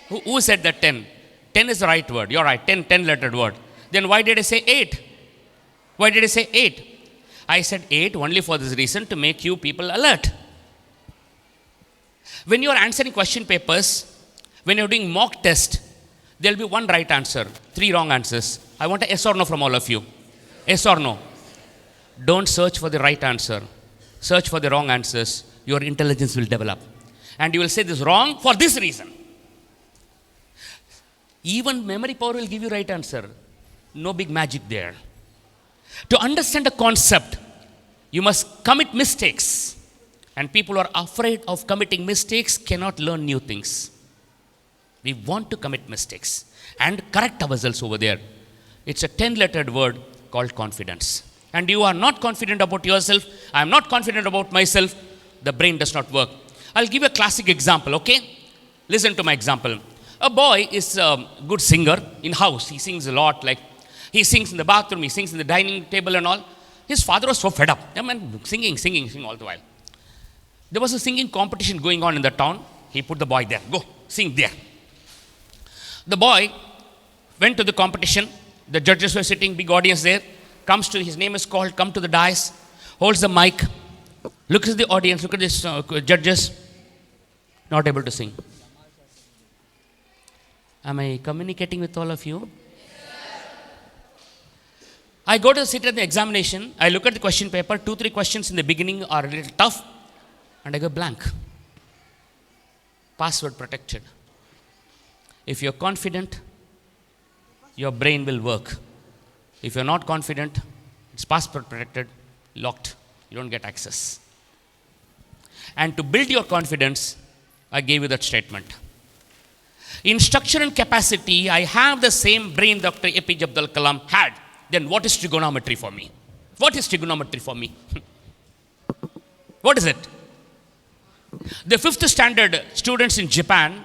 Who said that 10? 10 is the right word, you're right, 10-lettered word. Then why did I say 8? Why did I say 8? I said 8 only for this reason, to make you people alert. When you are answering question papers, when you're doing mock test, there will be one right answer, 3 wrong answers. I want a yes or no from all of you. Yes or no? Don't search for the right answer. Search for the wrong answers. Your intelligence will develop. And you will say this wrong for this reason. Even memory power will give you right answer. No big magic there. To understand a concept, you must commit mistakes. And people who are afraid of committing mistakes cannot learn new things. We want to commit mistakes and correct ourselves over there. It's a 10-lettered word called confidence. And you are not confident about yourself, I am not confident about myself, the brain does not work. I'll give a classic example, okay? Listen to my example. A boy is a good singer in house. He sings a lot, like he sings in the bathroom, he sings in the dining table and all. His father was so fed up. I mean, singing all the while. There was a singing competition going on in the town. He put the boy there. Go, sing there. The boy went to the competition. The judges were sitting, big audience there. comes to, his name is called, come to the dais, holds the mic, looks at the audience, look at the judges, not able to sing. Am I communicating with all of you? I go to sit at the examination, I look at the question paper, 2-3 questions in the beginning are a little tough, and I go blank. Password protected. If you're confident, your brain will work. If you're not confident, it's password protected, locked. You don't get access. And to build your confidence, I gave you that statement. In structure and capacity, I have the same brain Dr. APJ Abdul Kalam had. Then what is trigonometry for me? What is trigonometry for me? What is it? The 5th standard students in Japan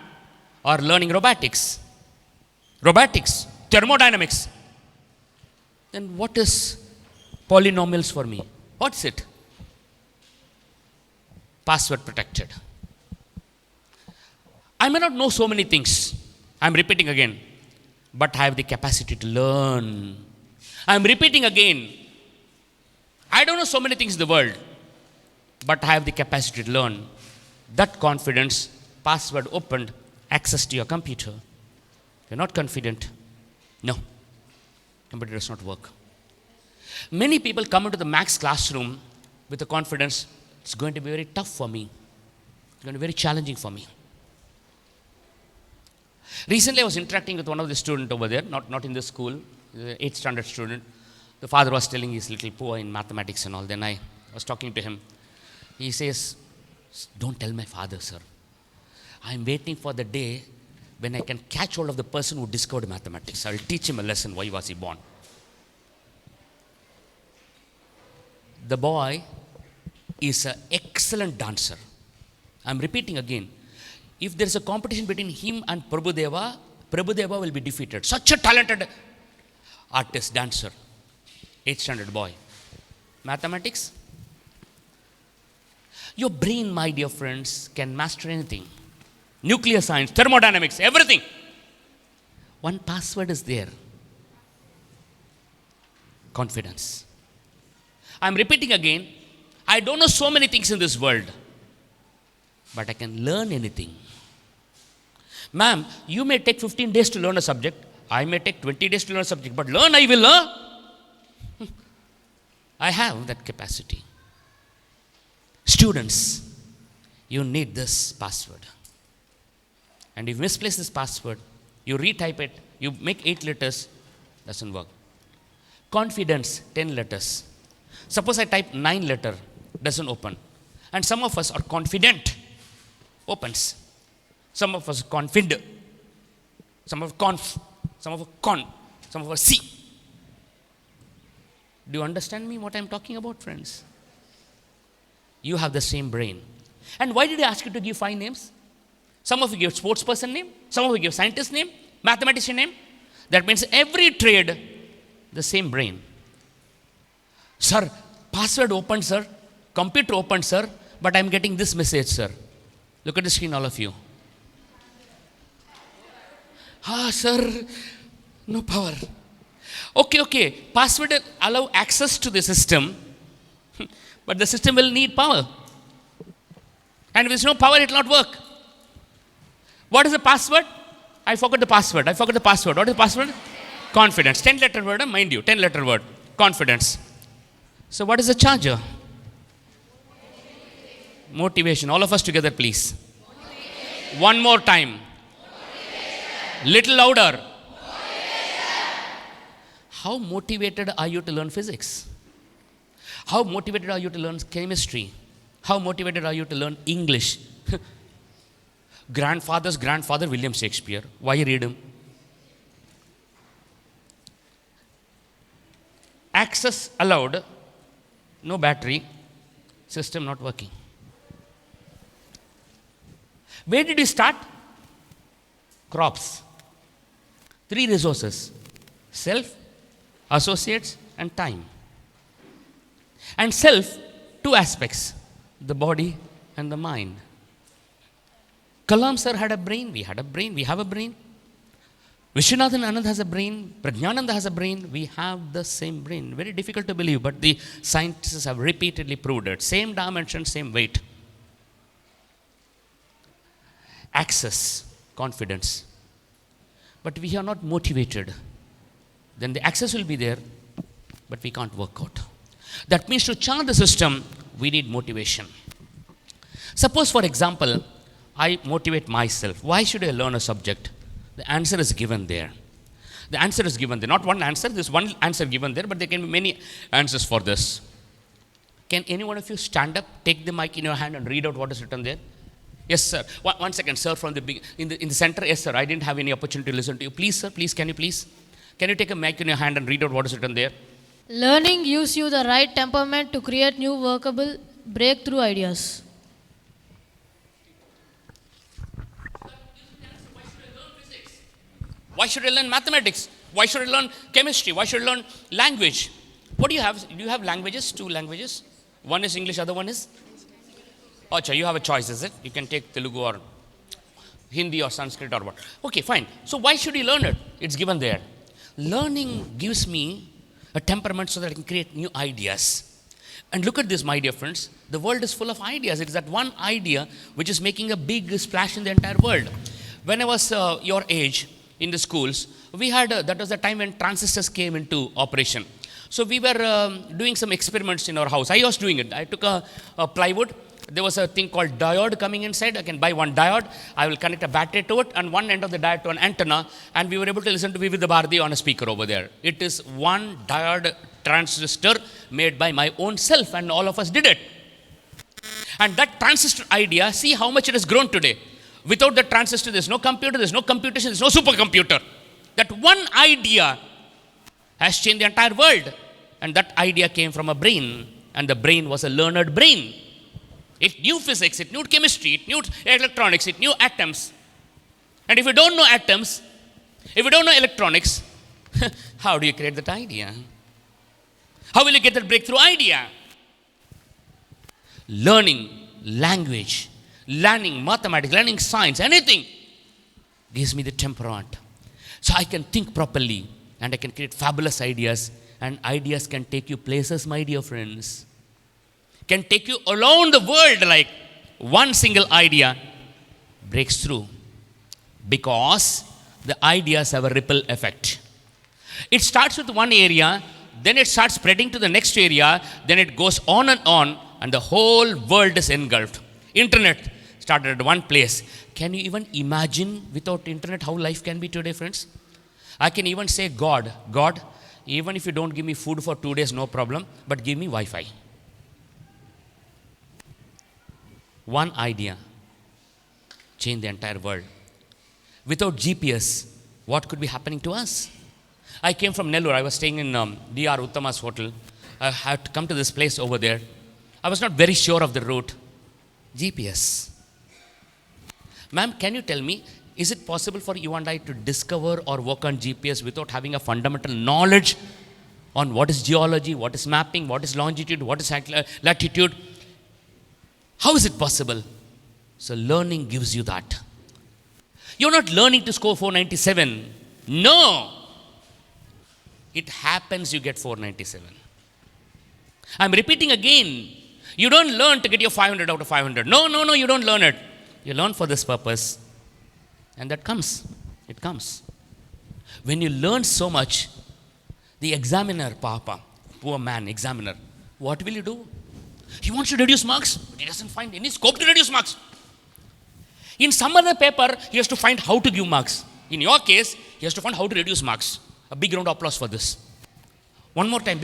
are learning robotics, thermodynamics. Then what is polynomials for me? What's it? Password protected. I may not know so many things. I'm repeating again. But I have the capacity to learn. I'm repeating again. I don't know so many things in the world. But I have the capacity to learn. That confidence, password opened, access to your computer. You're not confident. No. Computer does not work. Many people come into the Max classroom with the confidence, it's going to be very tough for me. It's going to be very challenging for me. Recently, I was interacting with one of the students over there, not in the school, the 8th standard student. The father was telling he's little poor in mathematics and all. Then I was talking to him. He says, don't tell my father, sir. I'm waiting for the day when I can catch hold of the person who discovered mathematics. I'll teach him a lesson. Why was he born? The boy is an excellent dancer. I'm repeating again. If there's a competition between him and Prabhudeva, Prabhudeva will be defeated. Such a talented artist, dancer. 8th standard boy. Mathematics? Your brain, my dear friends, can master anything. Nuclear science, thermodynamics, everything. One password is there. Confidence. I'm repeating again. I don't know so many things in this world. But I can learn anything. Ma'am, you may take 15 days to learn a subject. I may take 20 days to learn a subject. But learn, I will learn. I have that capacity. Students, you need this password. And if you misplace this password, you retype it, you make 8 letters, doesn't work. Confidence, 10 letters. Suppose I type 9 letter, doesn't open. And some of us are confident, opens. Some of us confident. Some of conf, some of con, some of us C. Do you understand me what I'm talking about, friends? You have the same brain. And why did I ask you to give 5 names? Some of you give sports person name, some of you give scientist name, mathematician name. That means every trade, the same brain. Sir, password opened, sir. Computer opened, sir. But I'm getting this message, sir. Look at the screen, all of you. Sir, no power. Okay. Password allow access to the system, but the system will need power. And if there's no power, it will not work. What is the password? I forgot the password. What is the password? Confidence. 10-letter word, mind you. 10-letter word. Confidence. So what is the charger? Motivation. All of us together, please. Motivation. One more time. Motivation. Little louder. Motivation. How motivated are you to learn physics? How motivated are you to learn chemistry? How motivated are you to learn English? Grandfather's grandfather, William Shakespeare. Why you read him? Access allowed. No battery. System not working. Where did we start? Crops. 3 resources. Self, associates, and time. And self, 2 aspects. The body and the mind. Kalam sir had a brain. We had a brain. We have a brain. Vishwanathan Anand has a brain, Prajnananda has a brain, we have the same brain. Very difficult to believe, but the scientists have repeatedly proved it. Same dimension, same weight. Access, confidence. But we are not motivated. Then the access will be there, but we can't work out. That means to charge the system, we need motivation. Suppose, for example, I motivate myself. Why should I learn a subject? The answer is given there. The answer is given there. Not one answer, there's one answer given there, but there can be many answers for this. Can any one of you stand up, take the mic in your hand and read out what is written there? Yes, sir. One second, sir, from the in the center. Yes, sir. I didn't have any opportunity to listen to you. Please, sir, please, can you please? Can you take a mic in your hand and read out what is written there? Learning gives you the right temperament to create new workable breakthrough ideas. Why should I learn mathematics? Why should I learn chemistry? Why should I learn language? What do you have? Do you have languages? 2 languages? One is English, other one is? Acha, you have a choice, is it? You can take Telugu or Hindi or Sanskrit or what. Okay, fine. So why should you learn it? It's given there. Learning gives me a temperament so that I can create new ideas. And look at this, my dear friends. The world is full of ideas. It is that one idea which is making a big splash in the entire world. When I was your age, in the schools, we had, that was the time when transistors came into operation. So we were doing some experiments in our house. I was doing it. I took a plywood. There was a thing called diode coming inside. I can buy one diode. I will connect a battery to it and one end of the diode to an antenna. And we were able to listen to Vividha Bharati on a speaker over there. It is one diode transistor made by my own self, and all of us did it. And that transistor idea, see how much it has grown today. Without the transistor, there's no computer, there's no computation, there's no supercomputer. That one idea has changed the entire world. And that idea came from a brain. And the brain was a learned brain. It knew physics, it knew chemistry, it knew electronics, it knew atoms. And if you don't know atoms, if you don't know electronics, how do you create that idea? How will you get that breakthrough idea? Learning language, learning mathematics, learning science, anything gives me the temperament. So I can think properly and I can create fabulous ideas, and ideas can take you places, my dear friends. Can take you around the world, like one single idea breaks through because the ideas have a ripple effect. It starts with one area, then it starts spreading to the next area, then it goes on, and the whole world is engulfed. Internet started at one place. Can you even imagine without internet how life can be today, friends? I can even say, God, even if you don't give me food for 2 days, no problem, but give me Wi-Fi. One idea changed the entire world. Without GPS, what could be happening to us? I came from Nellore. I was staying in DR Uttama's hotel. I had to come to this place over there. I was not very sure of the route. GPS. Ma'am, can you tell me, is it possible for you and I to discover or work on GPS without having a fundamental knowledge on what is geology, what is mapping, what is longitude, what is latitude? How is it possible? So learning gives you that. You're not learning to score 497. No. It happens you get 497. I'm repeating again. You don't learn to get your 500 out of 500. No, you don't learn it. You learn for this purpose. And that comes. It comes. When you learn so much, the examiner, poor man, examiner, what will you do? He wants to reduce marks, but he doesn't find any scope to reduce marks. In some other paper, he has to find how to give marks. In your case, he has to find how to reduce marks. A big round of applause for this. One more time.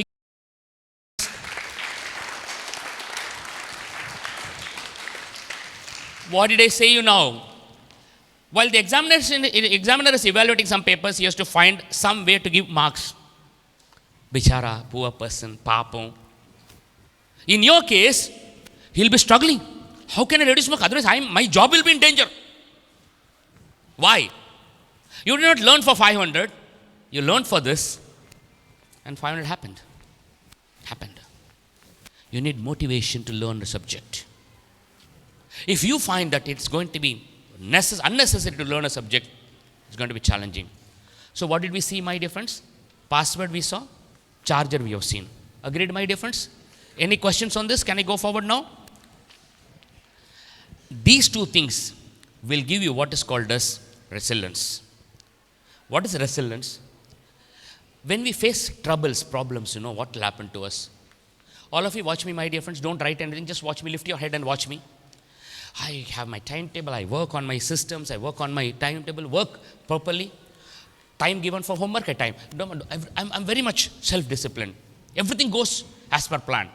What did I say you now? While the examiner is evaluating some papers, he has to find some way to give marks. Bichara, poor person, papam. In your case, he'll be struggling. How can I reduce marks? Otherwise, my job will be in danger. Why? You did not learn for 500. You learned for this. And 500 happened. You need motivation to learn the subject. If you find that it's going to be unnecessary to learn a subject, it's going to be challenging. So what did we see, my dear friends? Password we saw, charger we have seen. Agreed, my dear friends? Any questions on this? Can I go forward now? These two things will give you what is called as resilience. What is resilience? When we face troubles, problems, what will happen to us? All of you watch me, my dear friends. Don't write anything. Just watch me. Lift your head and watch me. I have my timetable. I work on my systems. I work on my timetable. Work properly. Time given for homework at time. I'm very much self-disciplined. Everything goes as per plan.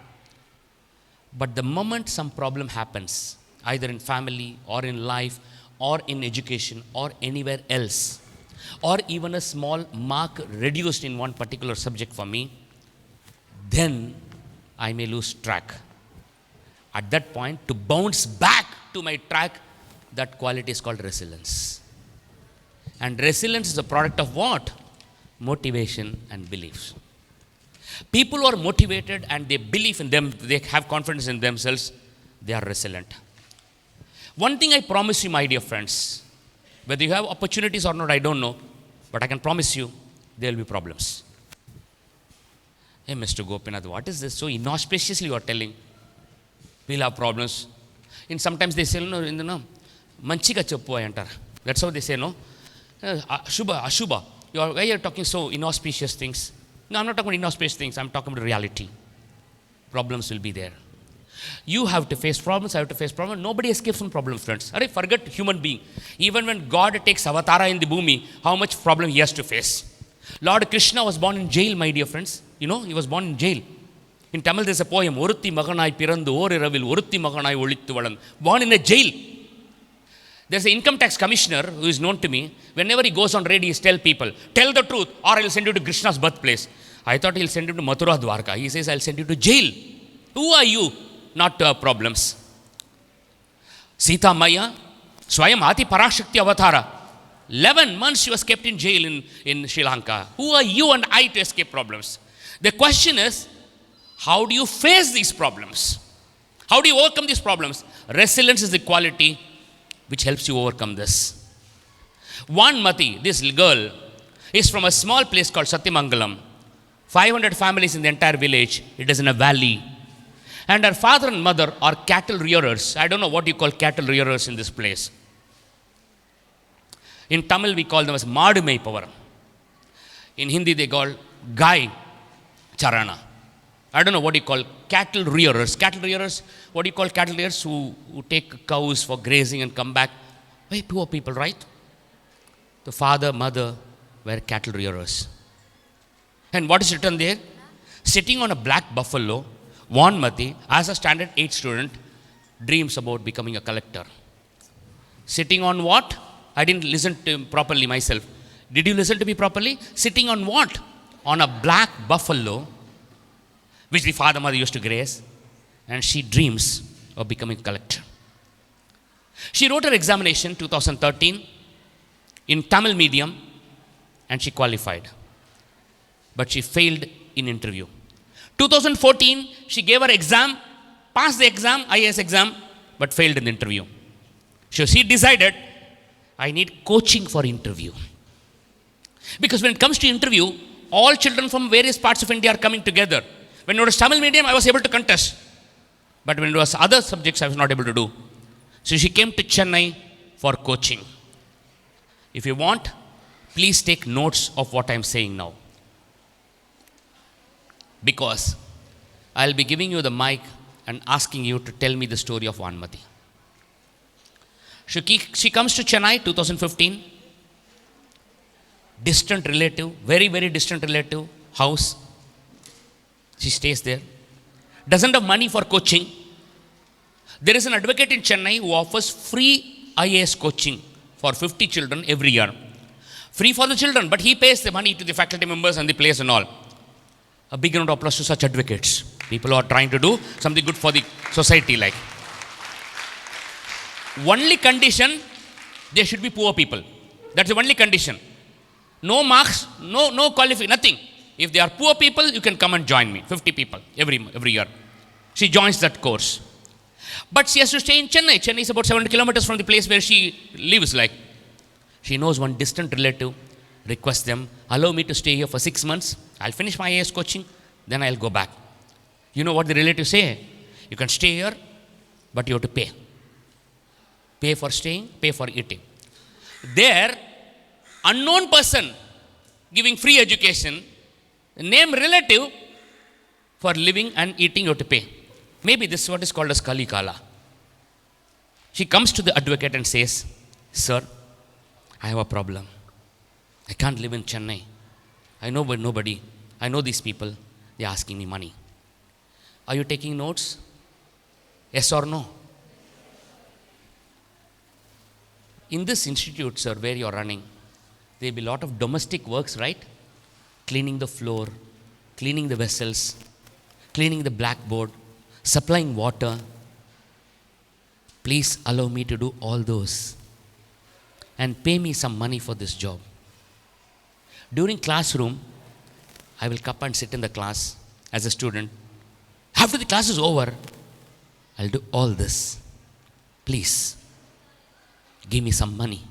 But the moment some problem happens, either in family or in life or in education or anywhere else, or even a small mark reduced in one particular subject for me, then I may lose track. At that point, to bounce back to my track, that quality is called resilience. And resilience is a product of what? Motivation and beliefs. People who are motivated and they believe in them, they have confidence in themselves, they are resilient. One thing I promise you, my dear friends, whether you have opportunities or not, I don't know, but I can promise you, there will be problems. Hey, Mr. Gopinath, what is this? So inauspiciously you are telling, we'll have problems. And sometimes they say, manchiga cheppu antar. That's how they say, no? Ashubha. Why are you talking so inauspicious things? No, I'm not talking about inauspicious things. I'm talking about reality. Problems will be there. You have to face problems. I have to face problems. Nobody escapes from problems, friends. Forget human being. Even when God takes avatara in the bhumi, how much problem he has to face. Lord Krishna was born in jail, my dear friends. He was born in jail. In Tamil, there's a poem, Orutti Maganai Pirandu Oreravil, Orutti Maganai Olittu Valan. Born in a jail. There's an income tax commissioner who is known to me. Whenever he goes on radio, he tells people, tell the truth or I'll send you to Krishna's birthplace. I thought he'll send him to Mathura Dwarka. He says, I'll send you to jail. Who are you not to have problems? Sita Maya, Swayam Ati Parashakti Avatara. 11 months she was kept in jail in Sri Lanka. Who are you and I to escape problems? The question is, how do you face these problems? How do you overcome these problems? Resilience is the quality which helps you overcome this. Vanmati, this girl, is from a small place called Satyamangalam. 500 families in the entire village. It is in a valley. And her father and mother are cattle rearers. I don't know what you call cattle rearers in this place. In Tamil, we call them as Maadu Meipavar. In Hindi, they call Gai Charana. I don't know what you call cattle rearers. Cattle rearers, what do you call cattle rearers who take cows for grazing and come back? Very poor people, right? The father, mother were cattle rearers. And what is written there? Sitting on a black buffalo, Vanmati, as a standard 8 student, dreams about becoming a collector. Sitting on what? I didn't listen to him properly myself. Did you listen to me properly? Sitting on what? On a black buffalo, which the father mother used to graze, and she dreams of becoming a collector. She wrote her examination 2013 in Tamil medium and she qualified. But she failed in interview. 2014, she gave her exam, passed the exam, IAS exam, but failed in the interview. So she decided, I need coaching for interview. Because when it comes to interview, all children from various parts of India are coming together. When it was Tamil medium, I was able to contest. But when it was other subjects, I was not able to do. So she came to Chennai for coaching. If you want, please take notes of what I am saying now. Because I'll be giving you the mic and asking you to tell me the story of Vanmati. She comes to Chennai 2015. Distant relative, very, very distant relative house. She stays there. Doesn't have money for coaching. There is an advocate in Chennai who offers free IAS coaching for 50 children every year. Free for the children, but he pays the money to the faculty members and the place and all. A big round of applause to such advocates. People who are trying to do something good for the society like. Only condition, they should be poor people. That's the only condition. No marks, no qualification, nothing. If they are poor people, you can come and join me. 50 people every year. She joins that course. But she has to stay in Chennai. Chennai is about 700 kilometers from the place where she lives like. She knows one distant relative request them, allow me to stay here for 6 months. I'll finish my IAS coaching, then I'll go back. You know what the relatives say? You can stay here, but you have to pay. Pay for staying, pay for eating. There, unknown person giving free education, name relative for living and eating you have to pay. Maybe this is what is called as Kali Kala. She comes to the advocate and says, sir, I have a problem. I can't live in Chennai. I know but nobody. I know these people. They are asking me money. Are you taking notes? Yes or no? In this institute, sir, where you are running, there will be a lot of domestic works, right? Cleaning the floor, cleaning the vessels, cleaning the blackboard, supplying water. Please allow me to do all those and pay me some money for this job. During classroom, I will come and sit in the class as a student. After the class is over, I'll do all this. Please, give me some money.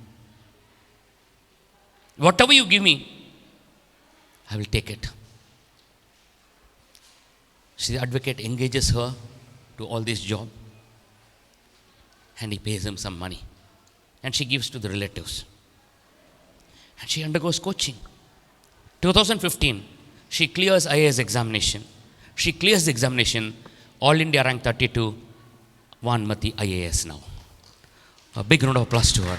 Whatever you give me, I will take it. So the advocate engages her to all this job and he pays him some money. And she gives to the relatives. And she undergoes coaching. 2015, she clears IAS examination. She clears the examination, All India rank 32, Vanmati IAS now. A big round of applause to her.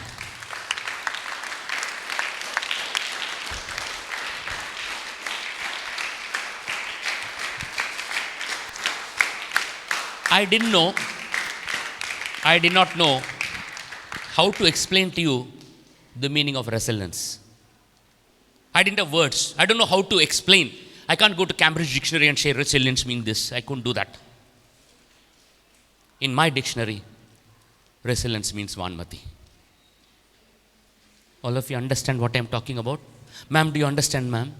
I did not know how to explain to you the meaning of resilience. I didn't have words. I don't know how to explain. I can't go to Cambridge Dictionary and say resilience means this. I couldn't do that. In my dictionary, resilience means Vanmati. All of you understand what I'm talking about? Ma'am, do you understand, ma'am?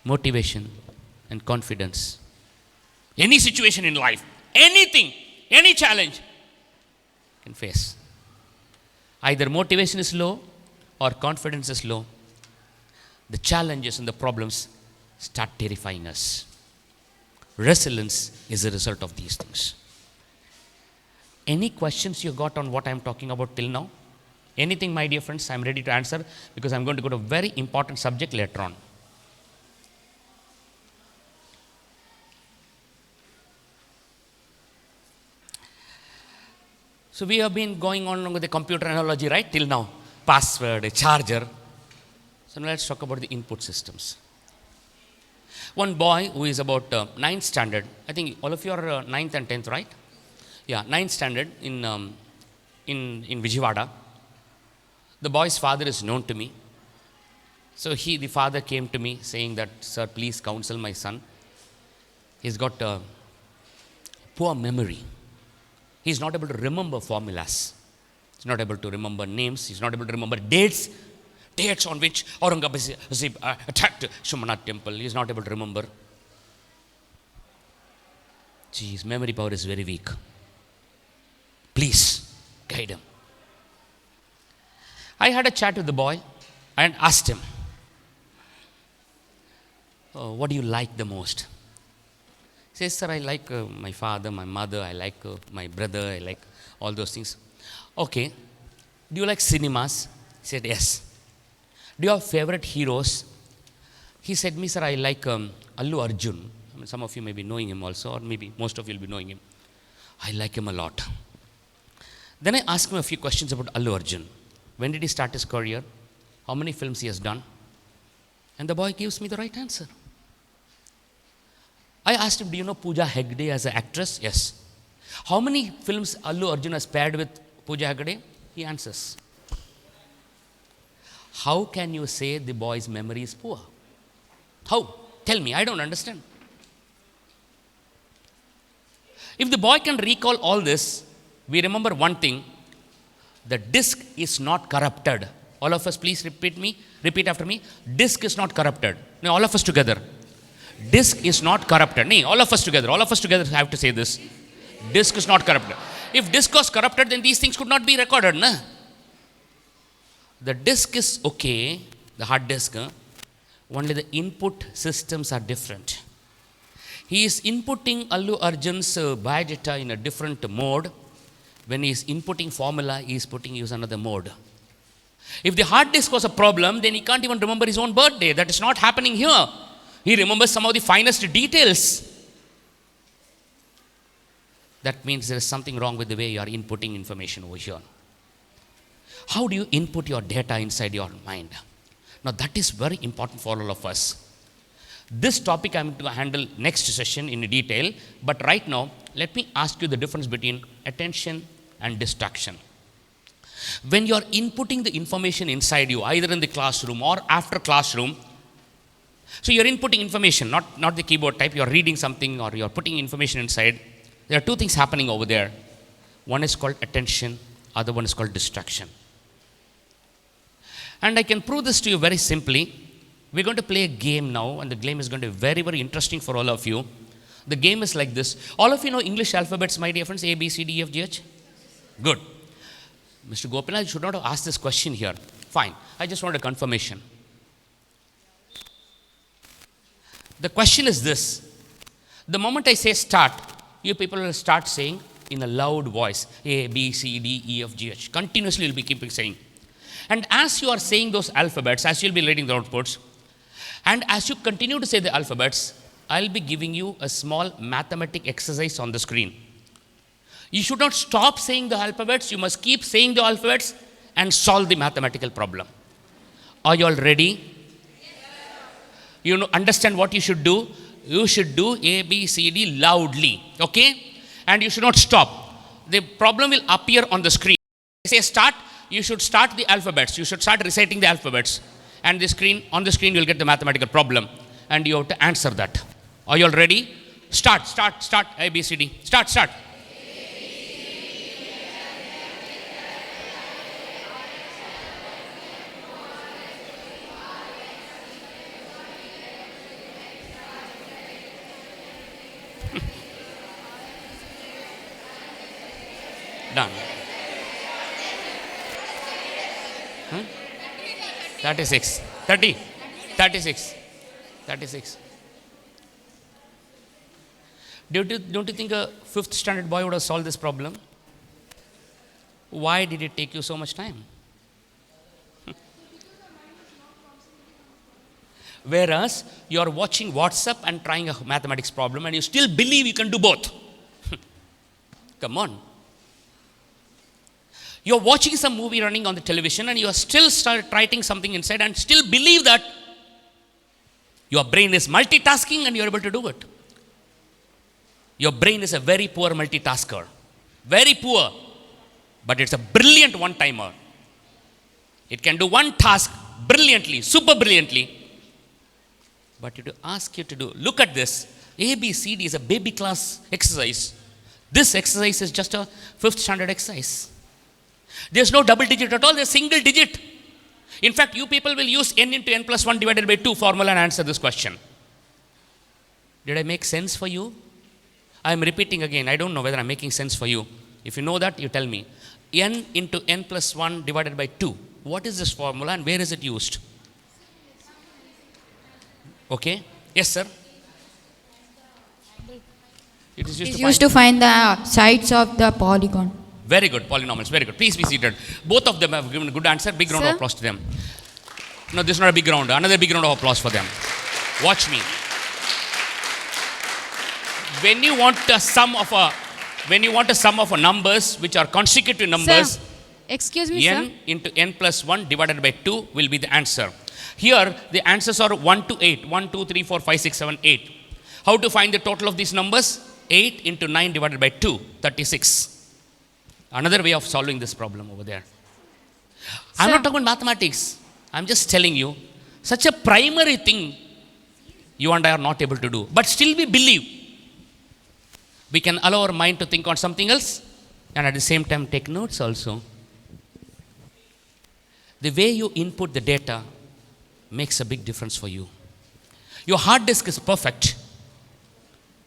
Motivation and confidence. Any situation in life, anything, any challenge, can face. Either motivation is low or confidence is low. The challenges and the problems start terrifying us. Resilience is a result of these things. Any questions you got on what I'm talking about till now? Anything, my dear friends, I'm ready to answer because I'm going to go to a very important subject later on. So we have been going on with the computer analogy, right, till now. Password, a charger. So now let's talk about the input systems. One boy who is about 9th standard, I think all of you are 9th and 10th, right? Yeah, 9th standard in Vijayawada. The boy's father is known to me. So the father came to me saying that, sir, please counsel my son. He's got a poor memory. He's not able to remember formulas. He's not able to remember names. He's not able to remember dates on which Aurangzeb attacked Shumanath temple. He's not able to remember. His memory power is very weak. Please guide him. I had a chat with the boy and asked him, what do you like the most? He says, sir, I like my father, my mother, I like my brother, I like all those things. Okay. Do you like cinemas? He said, yes. Do you have favorite heroes? He said, me, sir, I like Allu Arjun. I mean, some of you may be knowing him also, or maybe most of you will be knowing him. I like him a lot. Then I asked him a few questions about Allu Arjun. When did he start his career? How many films he has done? And the boy gives me the right answer. I asked him, do you know Pooja Hegde as an actress? Yes. How many films Allu Arjun has paired with Pooja Hegde? He answers. How can you say the boy's memory is poor? How? Tell me, I don't understand. If the boy can recall all this, we remember one thing. The disk is not corrupted. All of us, please repeat after me. Disk is not corrupted. Now, all of us together. Disk is not corrupted. No, all of us together have to say this. Disk is not corrupted. If disk was corrupted, then these things could not be recorded. Na? The disk is okay, the hard disk, only the input systems are different. He is inputting Allu Arjun's biodata in a different mode. When he is inputting formula, he is putting use another mode. If the hard disk was a problem, then he can't even remember his own birthday. That is not happening here. He remembers some of the finest details. That means there is something wrong with the way you are inputting information over here. How do you input your data inside your mind? Now that is very important for all of us. This topic I am going to handle next session in detail, but right now let me ask you the difference between attention and distraction. When you are inputting the information inside you, either in the classroom or after classroom, so you are inputting information, not the keyboard type, you are reading something or you are putting information inside. There are two things happening over there. One is called attention, other one is called distraction. And I can prove this to you very simply. We're going to play a game now, and the game is going to be very, very interesting for all of you. The game is like this. All of you know English alphabets, my dear friends, A, B, C, D, E, F, G, H? Good. Mr. Gopinath, you should not have asked this question here. Fine. I just want a confirmation. The question is this. The moment I say start, you people will start saying in a loud voice, A, B, C, D, E, F, G, H. Continuously you'll be keeping saying. And as you are saying those alphabets, as you'll be reading the outputs, and as you continue to say the alphabets, I'll be giving you a small mathematic exercise on the screen. You should not stop saying the alphabets. You must keep saying the alphabets and solve the mathematical problem. Are you all ready? You understand what you should do? You should do A, B, C, D loudly. Okay? And you should not stop. The problem will appear on the screen. I say start. You should start the alphabets. You should start reciting the alphabets. And on the screen, you will get the mathematical problem. And you have to answer that. Are you all ready? Start. A, B, C, D. Start. Done. 36. 30. 36. 36. Don't you think a 5th standard boy would have solved this problem? Why did it take you so much time? Whereas you are watching WhatsApp and trying a mathematics problem and you still believe you can do both. Come on. You are watching some movie running on the television and you are still writing something inside and still believe that your brain is multitasking and you are able to do it. Your brain is a very poor multitasker. Very poor. But it's a brilliant one-timer. It can do one task brilliantly, super brilliantly. But it will ask you to do, look at this. A, B, C, D is a baby class exercise. This exercise is just a 5th standard exercise. There's no double digit at all, there's single digit. In fact, you people will use n into n plus 1 divided by 2 formula and answer this question. Did I make sense for you? I am repeating again. I don't know whether I'm making sense for you. If you know that, you tell me. N into n plus 1 divided by 2. What is this formula and where is it used? Okay. Yes, sir. It is used to find the sides of the polygon. Very good, polynomials, very good. Please be seated. Both of them have given a good answer. Big round of applause to them. No, this is not a big round. Another big round of applause for them. Watch me. When you want a sum of numbers which are consecutive numbers, Sir, excuse me, n sir. into n plus 1 divided by 2 will be the answer. Here, the answers are 1 to 8. 1, 2, 3, 4, 5, 6, 7, 8. How to find the total of these numbers? 8 into 9 divided by 2, 36. Another way of solving this problem over there. I'm not talking mathematics. I'm just telling you, such a primary thing you and I are not able to do. But still we believe. We can allow our mind to think on something else and at the same time take notes also. The way you input the data makes a big difference for you. Your hard disk is perfect,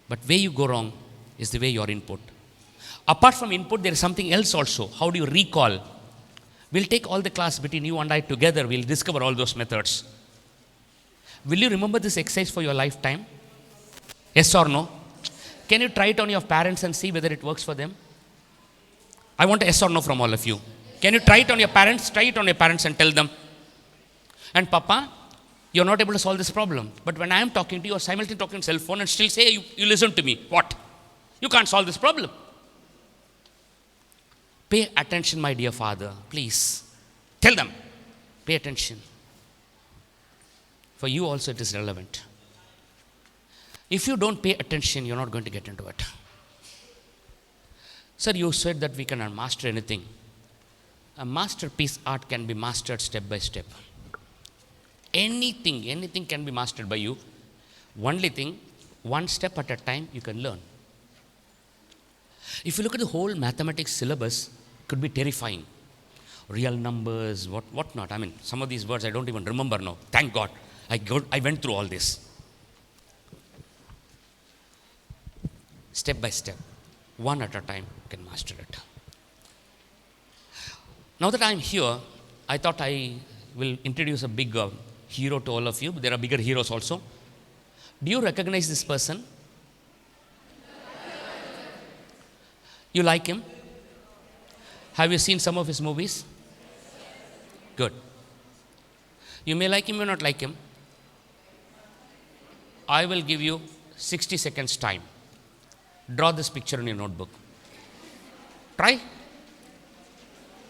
but where you go wrong is the way your input. Apart from input, there is something else also. How do you recall? We'll take all the class between you and I together. We'll discover all those methods. Will you remember this exercise for your lifetime? Yes or no? Can you try it on your parents and see whether it works for them? I want a yes or no from all of you. Can you try it on your parents? Try it on your parents and tell them. And Papa, you're not able to solve this problem. But when I am talking to you, you're simultaneously talking on cell phone and still say, you listen to me. What? You can't solve this problem. Pay attention, my dear father. Please. Tell them. Pay attention. For you also it is relevant. If you don't pay attention, you're not going to get into it. Sir, you said that we cannot master anything. A masterpiece art can be mastered step by step. Anything can be mastered by you. Only thing, one step at a time you can learn. If you look at the whole mathematics syllabus, it could be terrifying. Real numbers, what not. I mean, some of these words I don't even remember now. Thank God. I went through all this. Step by step, one at a time, you can master it. Now that I'm here, I thought I will introduce a big hero to all of you. There are bigger heroes also. Do you recognize this person? You like him? Have you seen some of his movies? Good. You may like him, you may not like him. I will give you 60 seconds time. Draw this picture in your notebook. Try.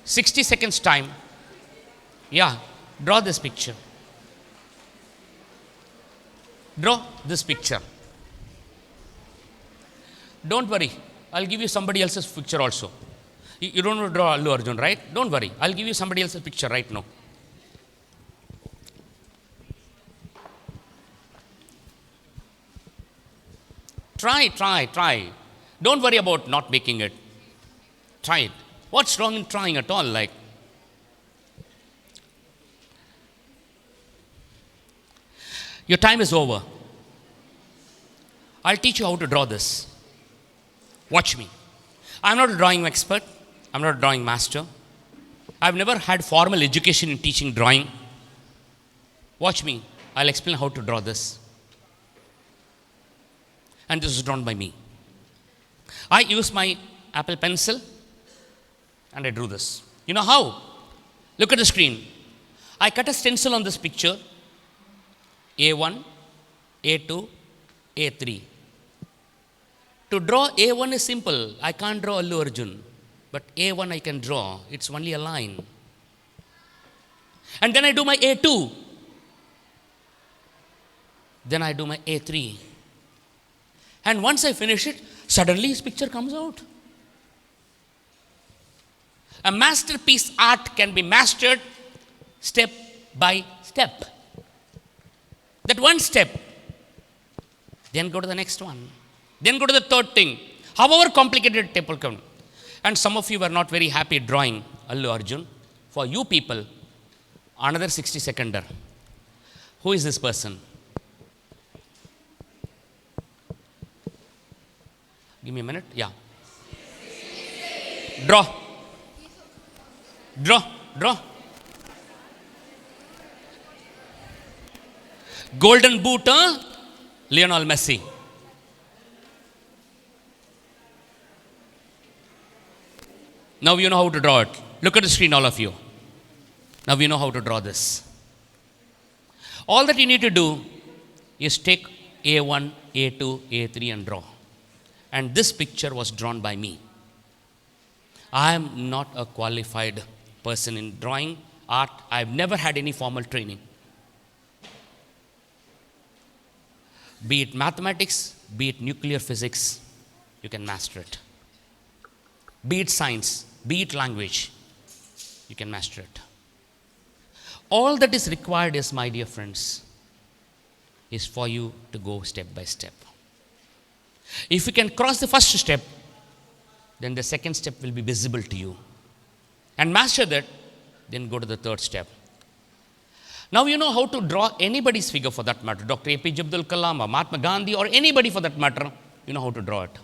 60 seconds time. Yeah, draw this picture. Draw this picture. Don't worry, I'll give you somebody else's picture also. You don't want to draw Allu Arjun, right? Don't worry, I'll give you somebody else's picture right now. Try. Don't worry about not making it. Try it. What's wrong in trying at all? Like, your time is over. I'll teach you how to draw this. Watch me. I'm not a drawing expert. I'm not a drawing master. I've never had formal education in teaching drawing. Watch me. I'll explain how to draw this. And this is drawn by me. I use my Apple pencil and I drew this. You know how? Look at the screen. I cut a stencil on this picture. A1, A2, A3. To draw A1 is simple. I can't draw Allu Arjun. But A1 I can draw. It's only a line. And then I do my A2. Then I do my A3. And once I finish it, suddenly his picture comes out. A masterpiece art can be mastered step by step. That one step. Then go to the next one. Then go to the third thing. However complicated it will come. And some of you were not very happy drawing Allu Arjun. For you people, another 60 seconder. Who is this person? Give me a minute. Yeah. Draw. Golden boot, Lionel Messi. Now you know how to draw it. Look at the screen, all of you. Now we know how to draw this. All that you need to do is take A1, A2, A3 and draw. And this picture was drawn by me. I am not a qualified person in drawing, art. I have never had any formal training. Be it mathematics, be it nuclear physics, you can master it. Be it science, be it language, you can master it. All that is required is, my dear friends, is for you to go step by step. If you can cross the first step, then the second step will be visible to you. And master that, then go to the third step. Now you know how to draw anybody's figure for that matter. Dr. APJ Abdul Kalam or Mahatma Gandhi or anybody for that matter, you know how to draw it.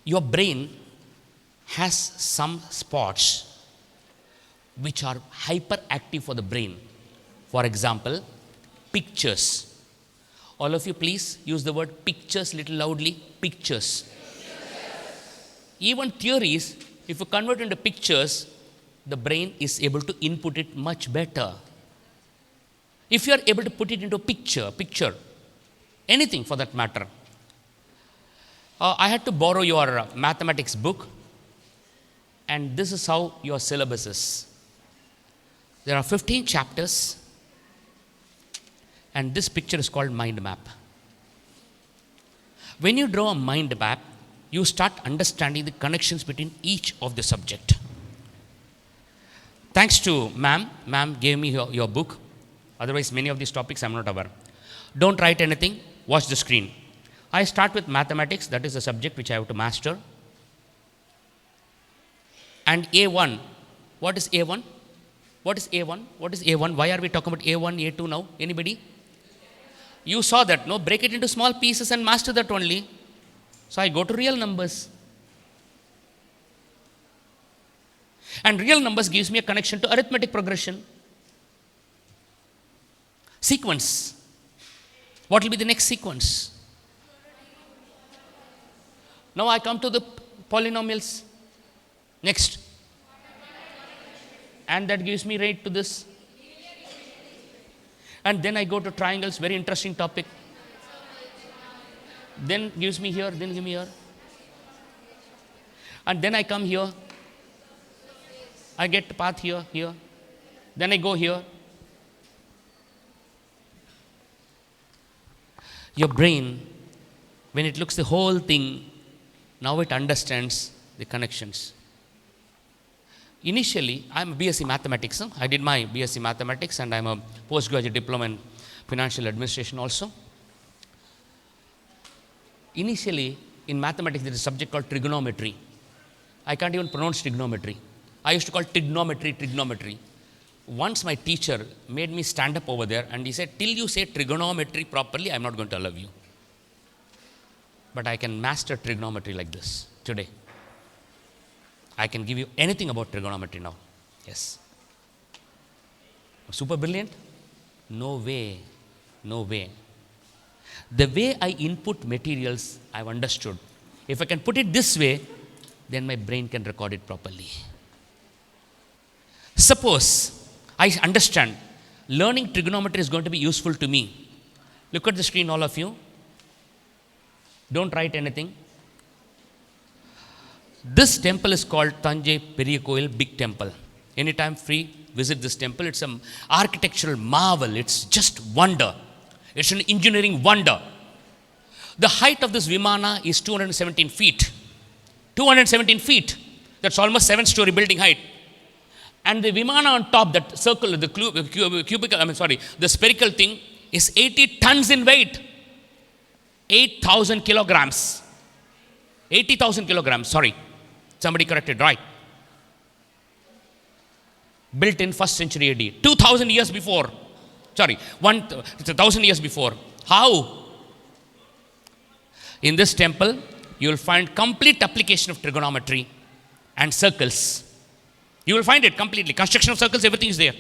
Your brain has some spots which are hyperactive for the brain. For example, pictures. All of you please use the word pictures little loudly. Pictures. Even theories, if you convert into pictures, the brain is able to input it much better. If you are able to put it into picture, anything for that matter. I had to borrow your mathematics book, and this is how your syllabus is. There are 15 chapters, and this picture is called mind map. When you draw a mind map, you start understanding the connections between each of the subject. Thanks to ma'am. Ma'am gave me your book. Otherwise, many of these topics I am not aware. Don't write anything. Watch the screen. I start with mathematics. That is the subject which I have to master. And A1. What is A1? What is A1? What is A1? Why are we talking about A1, A2 now? Anybody? You saw that, no? Break it into small pieces and master that only. So I go to real numbers. And real numbers gives me a connection to arithmetic progression. Sequence. What will be the next sequence? Now I come to the polynomials. Next. And that gives me right to this. And then I go to triangles, very interesting topic. Then gives me here, then give me here. And then I come here. I get the path here, here. Then I go here. Your brain, when it looks the whole thing, now it understands the connections. Initially, I'm a BSc Mathematics. I did my BSc Mathematics and I'm a postgraduate diploma in Financial Administration also. Initially, in mathematics, there is a subject called trigonometry. I can't even pronounce trigonometry. I used to call trigonometry. Once my teacher made me stand up over there and he said, till you say trigonometry properly, I'm not going to allow you. But I can master trigonometry like this today. I can give you anything about trigonometry now. Yes. Super brilliant? No way. No way. The way I input materials, I've understood. If I can put it this way, then my brain can record it properly. Suppose I understand learning trigonometry is going to be useful to me. Look at the screen, all of you. Don't write anything. This temple is called Thanjai Periya Koil Big Temple. Anytime free, visit this temple. It's an architectural marvel. It's just wonder. It's an engineering wonder. The height of this Vimana is 217 feet. 217 feet. That's almost 7-story building height. And the Vimana on top, that circle, the spherical thing is 80 tons in weight. 8,000 kilograms. 80,000 kilograms, sorry. Somebody corrected, right. Built in 1st century AD. 2,000 years before. Sorry, 1,000 years before. How? In this temple, you will find complete application of trigonometry and circles. You will find it completely. Construction of circles, everything is there.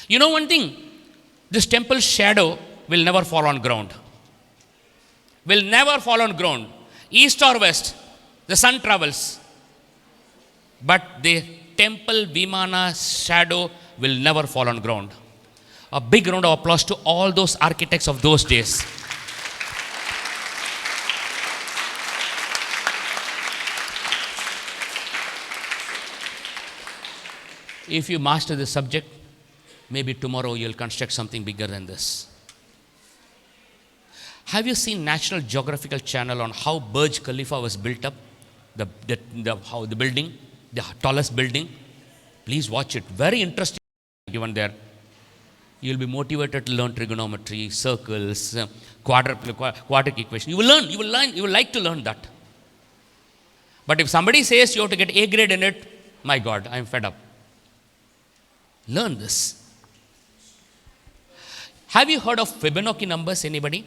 You know one thing? This temple's shadow will never fall on ground. Will never fall on ground. East or west, the sun travels. But the temple Vimana shadow will never fall on ground. A big round of applause to all those architects of those days. If you master this subject, maybe tomorrow you'll construct something bigger than this. Have you seen National Geographical Channel on how Burj Khalifa was built up? How the building, the tallest building? Please watch it. Very interesting given there. You'll be motivated to learn trigonometry, circles, quadratic equation. You will learn. You will like to learn that. But if somebody says you have to get A grade in it, my God, I'm fed up. Learn this. Have you heard of Fibonacci numbers? Anybody?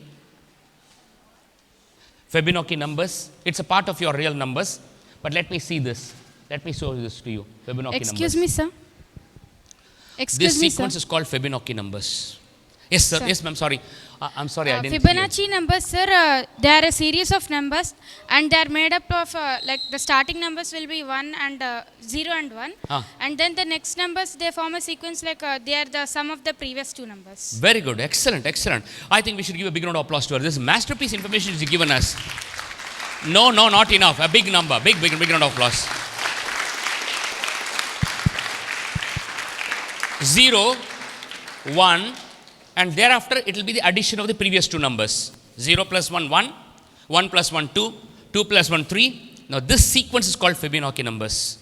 Fibonacci numbers. It's a part of your real numbers. But let me see this. Let me show this to you. Fibonacci Excuse numbers. me, sir. Excuse This me, sequence sir. is called Fibonacci numbers. Yes, sir. Sir. Yes, ma'am. Sorry. I'm sorry. I didn't. Fibonacci numbers, sir, they are a series of numbers and they are made up of, like the starting numbers will be 1 and 0 and 1. And then the next numbers, they form a sequence like they are the sum of the previous two numbers. Very good. Excellent. Excellent. I think we should give a big round of applause to her. This masterpiece information she's given us. No, not enough. A big number. Big round of applause. 0, 1, and thereafter it will be the addition of the previous two numbers. 0 plus 1, 1, 1 plus 1, 2, 2 plus 1, 3. Now this sequence is called Fibonacci numbers.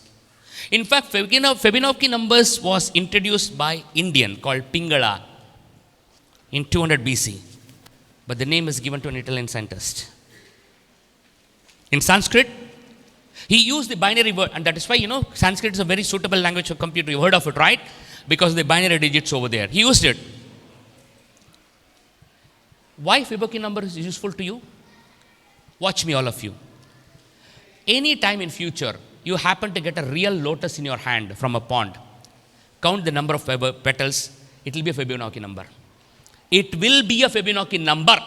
In fact, Fibonacci numbers was introduced by Indian called Pingala in 200 BC. But the name is given to an Italian scientist. In Sanskrit, he used the binary word, and that is why, Sanskrit is a very suitable language for computer. You've heard of it, right? Because of the binary digits over there. He used it. Why Fibonacci number is useful to you? Watch me, all of you. Any time in future, you happen to get a real lotus in your hand from a pond, count the number of petals, it will be a Fibonacci number. It will be a Fibonacci number.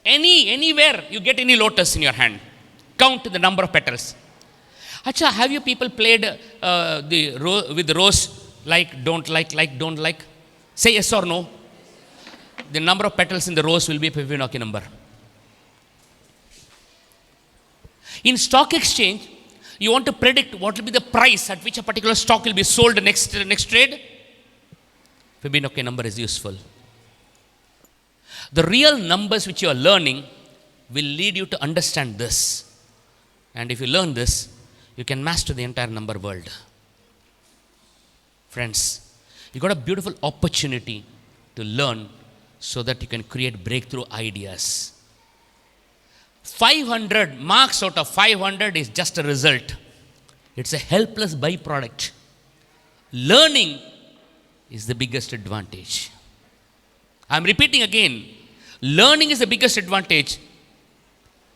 Anywhere you get any lotus in your hand, count the number of petals. Acha, have you people played with the rose like, don't like, don't like? Say yes or no. The number of petals in the rose will be a Fibonacci number. In stock exchange, you want to predict what will be the price at which a particular stock will be sold next trade. Fibonacci number is useful. The real numbers which you are learning will lead you to understand this. And if you learn this, you can master the entire number world. Friends, you got a beautiful opportunity to learn so that you can create breakthrough ideas. 500 marks out of 500 is just a result. It's a helpless byproduct. Learning is the biggest advantage. I'm repeating again. Learning is the biggest advantage.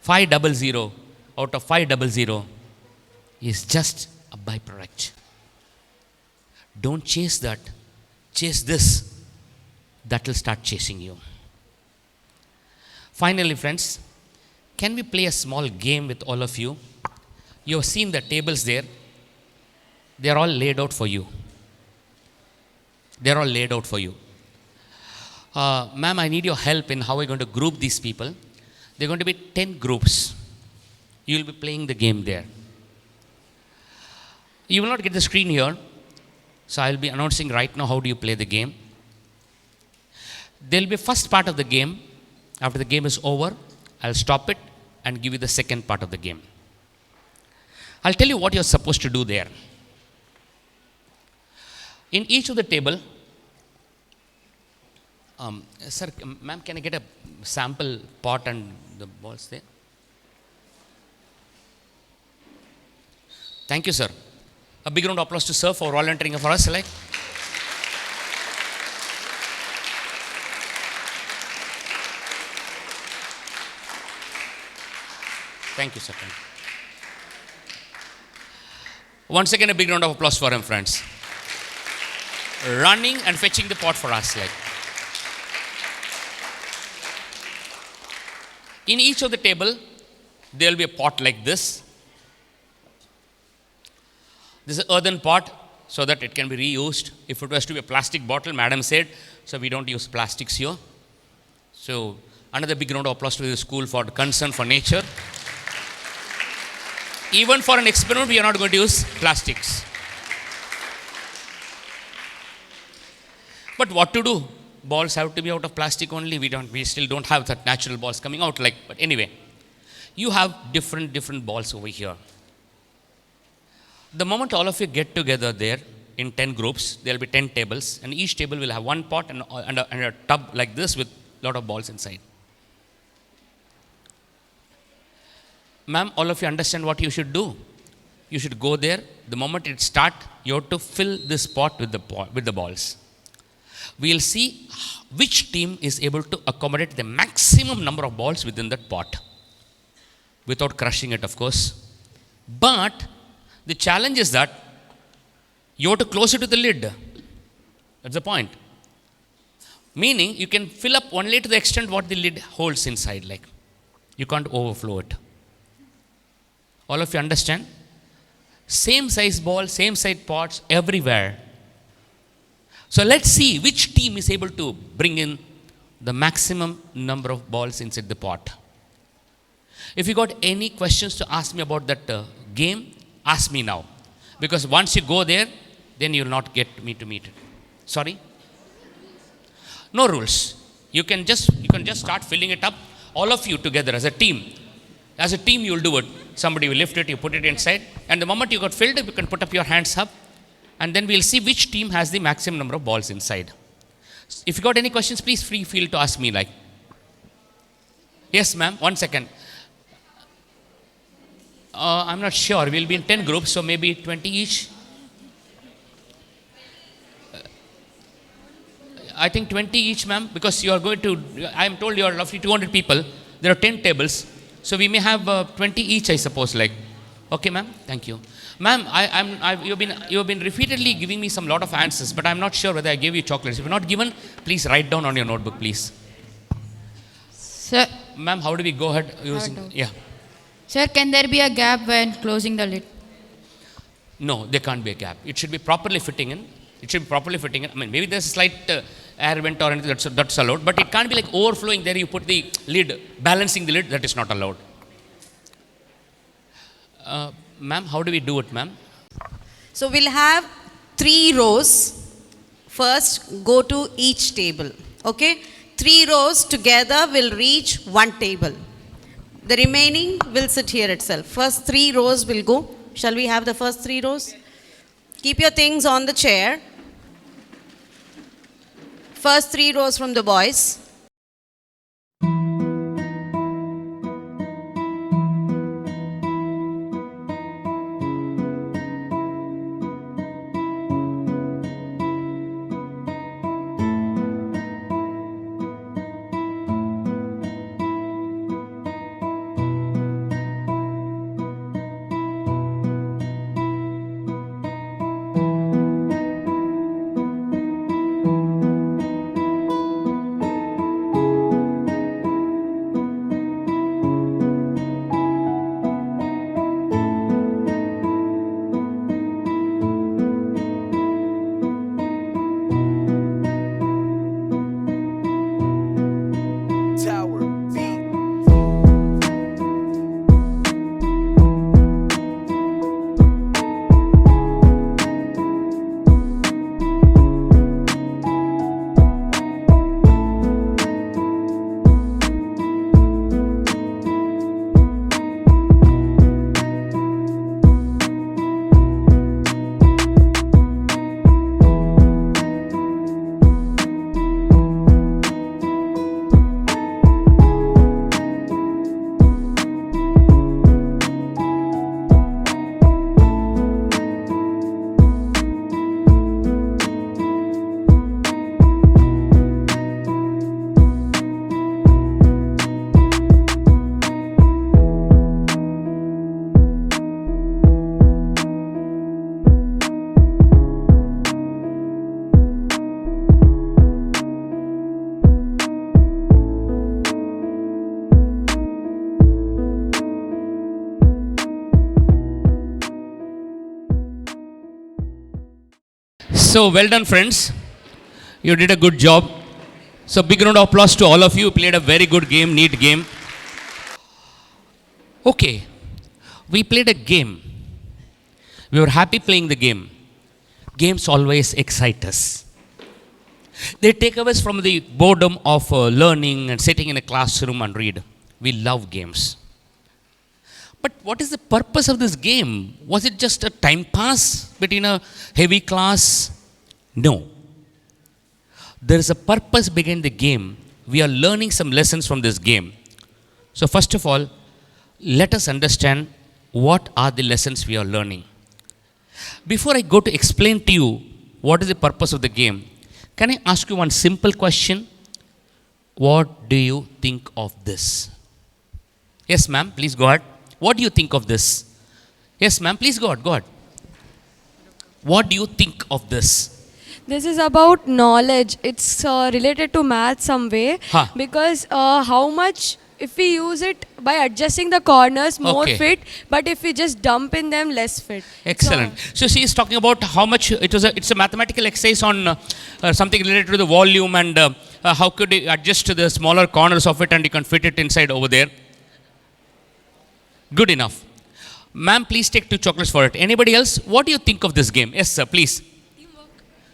500 out of 500 is just a byproduct. Don't chase that. Chase this. That will start chasing you. Finally, friends, can we play a small game with all of you? You have seen the tables there. They are all laid out for you. They are all laid out for you. Ma'am, I need your help in how we're going to group these people. There are going to be 10 groups. You will be playing the game there. You will not get the screen here. So I will be announcing right now how do you play the game. There will be a first part of the game. After the game is over, I'll stop it and give you the second part of the game. I'll tell you what you're supposed to do there. In each of the table, sir, ma'am, can I get a sample pot and the balls there? Thank you, sir. A big round of applause to sir for volunteering for us. Thank you, sir. Thank you. Once again, a big round of applause for him, friends. Running and fetching the pot for us. In each of the table, there will be a pot like this. This is an earthen pot so that it can be reused. If it was to be a plastic bottle, madam said, so we don't use plastics here. So, another big round of applause to the school for the concern for nature. Even for an experiment, we are not going to use plastics. But what to do? Balls have to be out of plastic only. We still don't have that natural balls coming out but anyway, you have different balls over here. The moment all of you get together there in 10 groups, there will be 10 tables, and each table will have one pot and a tub like this with a lot of balls inside. Ma'am, all of you understand what you should do? You should go there. The moment it starts, you have to fill this pot with the balls. We'll see which team is able to accommodate the maximum number of balls within that pot. without crushing it, of course. But the challenge is that you have to close it with the lid. That's the point. Meaning, you can fill up only to the extent what the lid holds inside, like. You can't overflow it. All of you understand? Same size ball, same size pots, everywhere. So let's see which team is able to bring in the maximum number of balls inside the pot. If you got any questions to ask me about that game, ask me now. Because once you go there, then you will not get me to meet it. Sorry? No rules. You can just start filling it up, all of you together as a team. As a team, you will do it. Somebody will lift it, you put it inside, and the moment you got filled, you can put up your hands up, and then we'll see which team has the maximum number of balls inside. If you got any questions, please feel to ask me, like. Yes, ma'am, 1 second. I'm not sure. We'll be in 10 groups, so maybe 20 each. I think 20 each, ma'am, because you are going to, I'm told you are roughly 200 people. There are 10 tables. So we may have 20 each, I suppose, like. Okay, ma'am? Thank you. Ma'am, you've been repeatedly giving me some lot of answers, but I'm not sure whether I gave you chocolates. If you're not given, please write down on your notebook, please. Sir, ma'am, how do we go ahead using? Yeah. Sir, can there be a gap when closing the lid? No, there can't be a gap. It should be properly fitting in. It should be properly fitting in. I mean, maybe there's a slight air vent or anything that's allowed, but it can't be like overflowing. There you put the lid, balancing the lid, that is not allowed. Ma'am, how do we do it, ma'am? So we'll have 3 rows. First, go to each table. Okay? 3 rows together will reach 1 table. The remaining will sit here itself. First 3 rows will go. Shall we have the first 3 rows? Keep your things on the chair. First 3 rows from the boys. So, well done, friends. You did a good job. So, big round of applause to all of you. You played a very good game, neat game. Okay, we played a game. We were happy playing the game. Games always excite us. They take us from the boredom of learning and sitting in a classroom and read. We love games. But what is the purpose of this game? Was it just a time pass between a heavy class? No. There is a purpose behind the game. We are learning some lessons from this game. So first of all, let us understand what are the lessons we are learning. Before I go to explain to you what is the purpose of the game, can I ask you one simple question? What do you think of this? Yes, ma'am, please go ahead. What do you think of this? Yes, ma'am, please go ahead, go ahead. What do you think of this? This is about knowledge. It's related to math some way. Huh. Because how much, if we use it by adjusting the corners, more Okay. fit, but if we just dump in them, less fit. Excellent. So she is talking about how much it's a mathematical exercise on something related to the volume and how could you adjust to the smaller corners of it and you can fit it inside over there. Good enough. Ma'am, please take 2 chocolates for it. Anybody else? What do you think of this game? Yes, sir, please.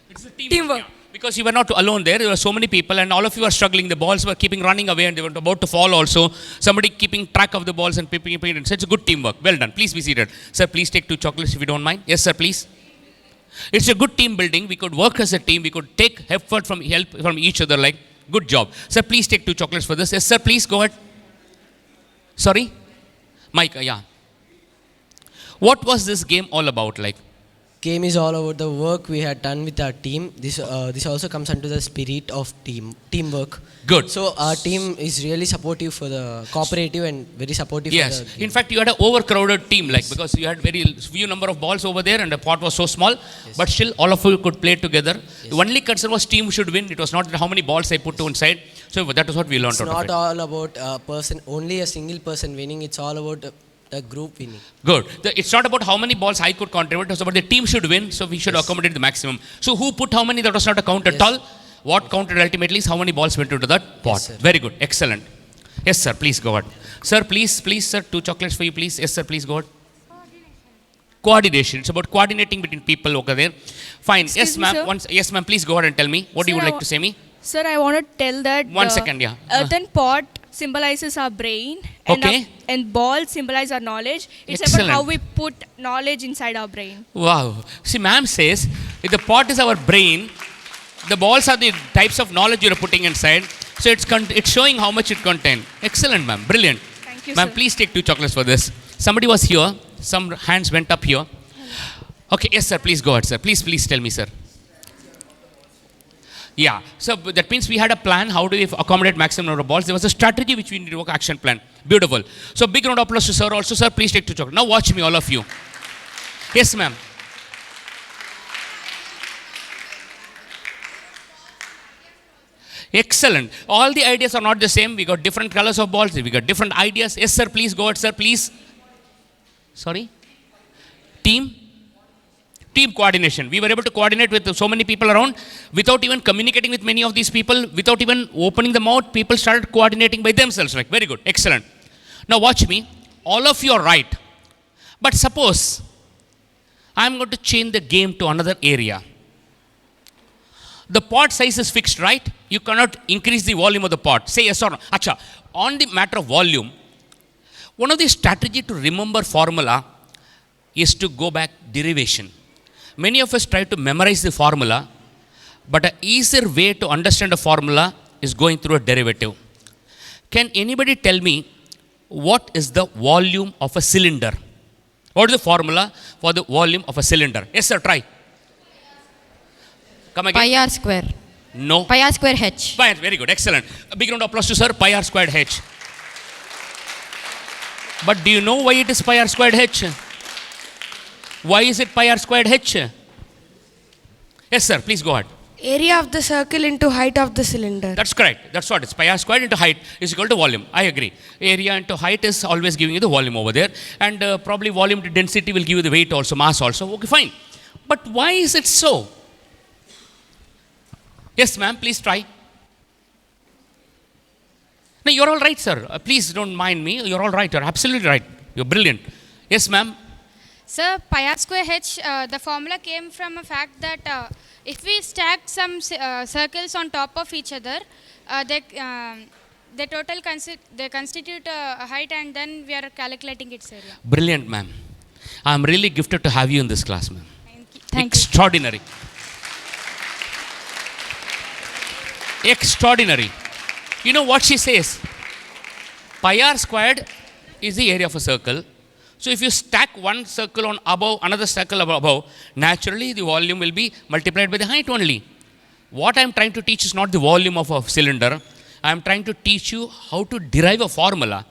It's a teamwork. Yeah. Because you were not alone there. There were so many people and all of you were struggling. The balls were keeping running away and they were about to fall also. Somebody keeping track of the balls and keeping it. Such a good teamwork. Well done. Please be seated. Sir, please take 2 chocolates if you don't mind. Yes, sir, please. It's a good team building. We could work as a team. We could take effort from help from each other. Like, good job. Sir, please take 2 chocolates for this. Yes, sir, please go ahead. Sorry? Mike, yeah. What was this game all about like? Game is all about the work we had done with our team. This also comes under the spirit of teamwork. Good. So our team is really supportive for the cooperative and very supportive. Yes. For the game. In fact, you had an overcrowded team like because you had very few number of balls over there and the pot was so small. Yes. But still, all of you could play together. Yes. The only concern was team should win. It was not how many balls I put to inside. So that is what we learned out of it. It's not all about a person, only a single person winning. It's all about the group winning. Good. It's not about how many balls I could contribute. It's about the team should win. So we should accommodate the maximum. So who put how many? That was not a count at all. What counted ultimately is how many balls went into that pot. Yes, very good. Excellent. Yes, sir. Please go ahead. Sir, please, sir. 2 chocolates for you, please. Yes, sir. Please go ahead. Coordination. It's about coordinating between people over there. Fine. Excuse yes, ma'am. me, Yes, ma'am. Please go ahead and tell me. What you would like to say me? Sir, I want to tell that One second, yeah. earthen pot symbolizes our brain and ball symbolize our knowledge. It's Excellent. about how we put knowledge inside our brain. Wow. See, ma'am says, if the pot is our brain, the balls are the types of knowledge you're putting inside. So it's showing how much it contains. Excellent, ma'am. Brilliant. Thank you, Ma'am, sir. please take 2 chocolates for this. Somebody was here. Some hands went up here. Okay, yes, sir. Please go ahead, sir. Please tell me, sir. Yeah, so that means we had a plan. How do we accommodate maximum number of balls? There was a strategy which we need to work, action plan. Beautiful. So big round of applause to sir also. Sir, please take 2 chocolates. Now watch me, all of you. Yes, ma'am. Excellent. All the ideas are not the same. We got different colors of balls. We got different ideas. Yes, sir, please go ahead, sir, please. Sorry? Team coordination. We were able to coordinate with so many people around without even communicating with many of these people, without even opening the mouth. People started coordinating by themselves. Like, very good. Excellent. Now watch me. All of you are right. But suppose I'm going to change the game to another area. The pot size is fixed, right? You cannot increase the volume of the pot. Say yes or no. Acha, on the matter of volume, one of the strategy to remember formula is to go back derivation. Many of us try to memorize the formula, but an easier way to understand a formula is going through a derivative. Can anybody tell me what is the volume of a cylinder? What is the formula for the volume of a cylinder? Yes, sir, try. Come again. Pi r square. No. Pi r square h. Pi r, very good, excellent. A big round of applause to sir. Pi r squared h. But do you know why it is pi r squared h? Why is it pi r squared h? Yes, sir, please go ahead. Area of the circle into height of the cylinder. That's correct. That's what it's. Pi r squared into height is equal to volume. I agree. Area into height is always giving you the volume over there. And probably volume to density will give you the weight also, mass also. Okay, fine. But why is it so? Yes, ma'am, please try. No, you're all right, sir. Please don't mind me. You're all right. You're absolutely right. You're brilliant. Yes, ma'am. Sir, pi r square h, the formula came from a fact that if we stack some circles on top of each other, they constitute a height, and then we are calculating its area. Brilliant, ma'am. I'm really gifted to have you in this class, ma'am. Thank you. Extraordinary. Extraordinary. You know what she says? Pi r squared is the area of a circle. So if you stack one circle on above, another circle above, naturally the volume will be multiplied by the height only. What I am trying to teach is not the volume of a cylinder. I am trying to teach you how to derive a formula.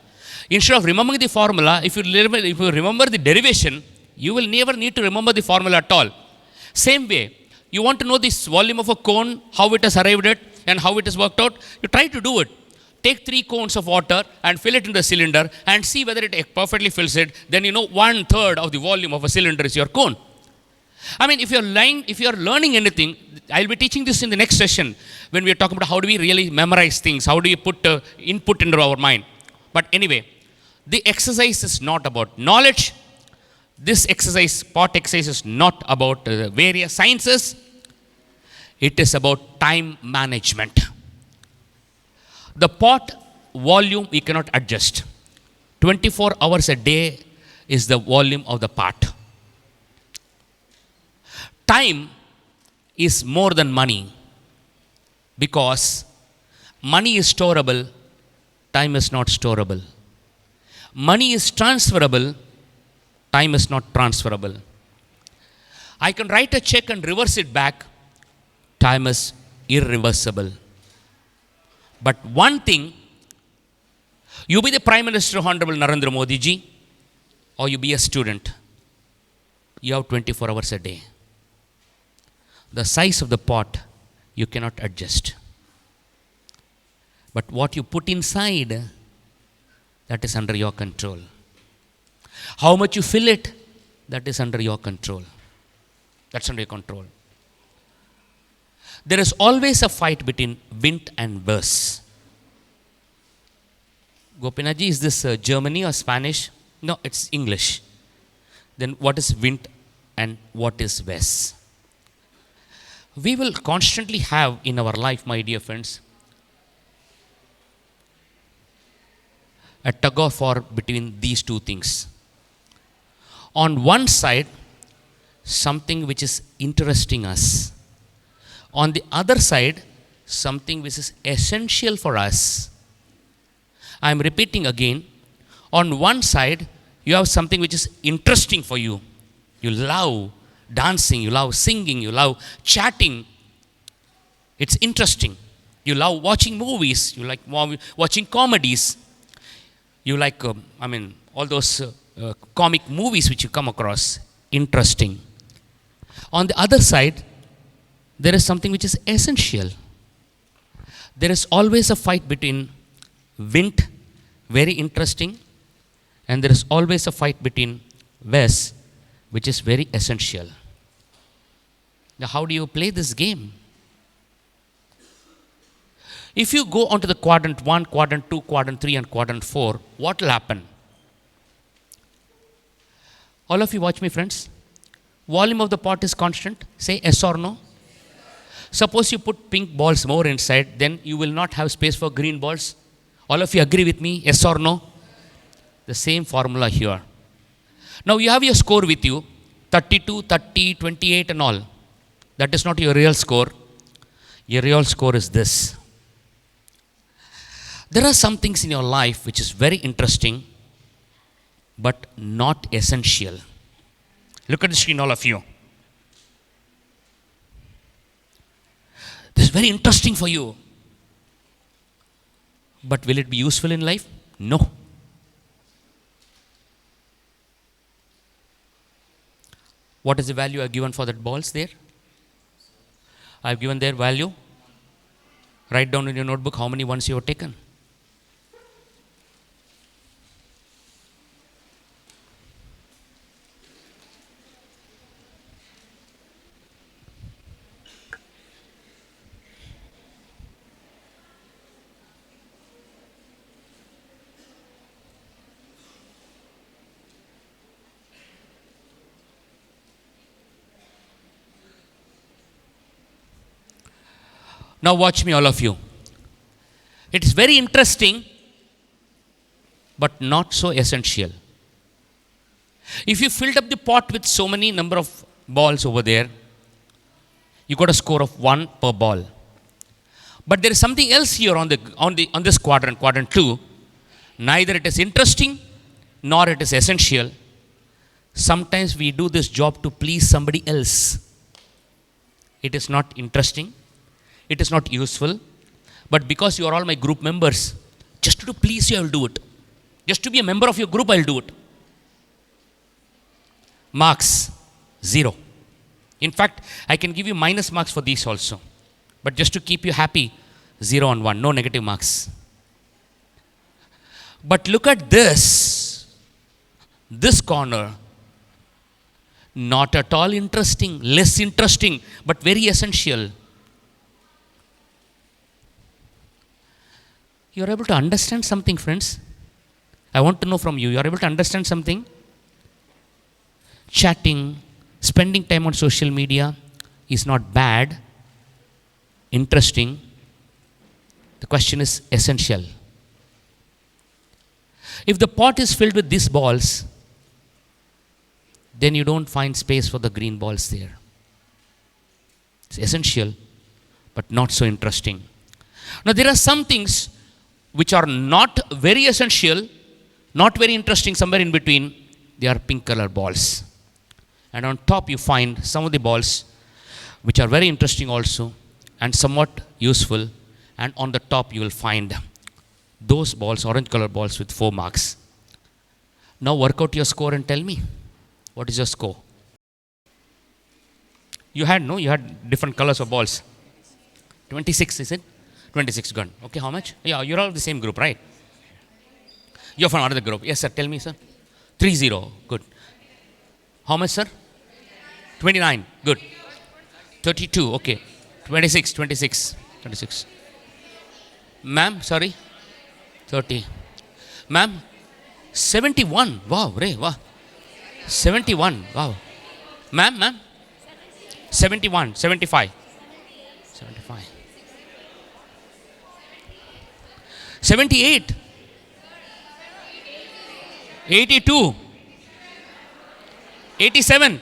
Instead of remembering the formula, if you remember the derivation, you will never need to remember the formula at all. Same way, you want to know this volume of a cone, how it has arrived at, and how it has worked out, you try to do it. Take 3 cones of water and fill it in the cylinder and see whether it perfectly fills it. Then you know 1/3 of the volume of a cylinder is your cone. I mean, if you're learning anything, I'll be teaching this in the next session when we are talking about how do we really memorize things, how do we put input into our mind. But anyway, the exercise is not about knowledge. This exercise, pot exercise, is not about various sciences. It is about time management. The pot volume we cannot adjust. 24 hours a day is the volume of the pot. Time is more than money, because money is storable, time is not storable. Money is transferable, time is not transferable. I can write a check and reverse it back, time is irreversible. But one thing, you be the Prime Minister, Honorable Narendra Modi ji, or you be a student, you have 24 hours a day. The size of the pot you cannot adjust. But what you put inside, that is under your control. How much you fill it, that is under your control. That's under your control. There is always a fight between wind and verse. Gopinath ji, is this Germany or Spanish? No, it's English. Then what is wind and what is verse? We will constantly have in our life, my dear friends, a tug of war between these two things. On one side, something which is interesting us. On the other side, something which is essential for us. I am repeating again. On one side, you have something which is interesting for you. You love dancing, you love singing, you love chatting. It's interesting. You love watching movies, you like watching comedies. You like, all those comic movies which you come across. Interesting. On the other side, there is something which is essential. There is always a fight between wind, very interesting, and there is always a fight between verse, which is very essential. Now, how do you play this game? If you go onto the quadrant 1, quadrant 2, quadrant 3, and quadrant 4, what will happen? All of you watch me, friends. Volume of the pot is constant. Say yes or no. Suppose you put pink balls more inside, then you will not have space for green balls. All of you agree with me? Yes or no? The same formula here. Now you have your score with you, 32, 30, 28 and all. That is not your real score. Your real score is this. There are some things in your life which is very interesting, but not essential. Look at the screen, all of you. This is very interesting for you. But will it be useful in life? No. What is the value I have given for that balls there? I have given their value. Write down in your notebook how many ones you have taken. Now watch me, all of you. It is very interesting, but not so essential. If you filled up the pot with so many number of balls over there, you got a score of 1 per ball. But there is something else here on this quadrant, quadrant 2. Neither it is interesting, nor it is essential. Sometimes we do this job to please somebody else. It is not interesting. It is not useful, but because you are all my group members, just to please you, I will do it. Just to be a member of your group, I'll do it. Marks, 0. In fact, I can give you minus marks for these also. But just to keep you happy, 0 and 1, no negative marks. But look at this corner, not at all interesting, less interesting, but very essential. You are able to understand something, friends? I want to know from you, you are able to understand something? Chatting, spending time on social media is not bad, interesting. The question is essential. If the pot is filled with these balls, then you don't find space for the green balls there. It's essential, but not so interesting. Now, there are some things which are not very essential, not very interesting, somewhere in between. They are pink color balls. And on top you find some of the balls which are very interesting also and somewhat useful. And on the top you will find those balls, orange color balls with 4 marks. Now work out your score and tell me, what is your score? You had different colors of balls. 26, is it? 26, good. Okay, how much? Yeah, you're all the same group, right? You're from another group. Yes, sir, tell me, sir. 30, good. How much, sir? 29, good. 32, okay. 26. Ma'am, sorry? 30. Ma'am, 71. Wow, Ray, wow. 71, wow. Ma'am? 71, 75. 78. 82. 87.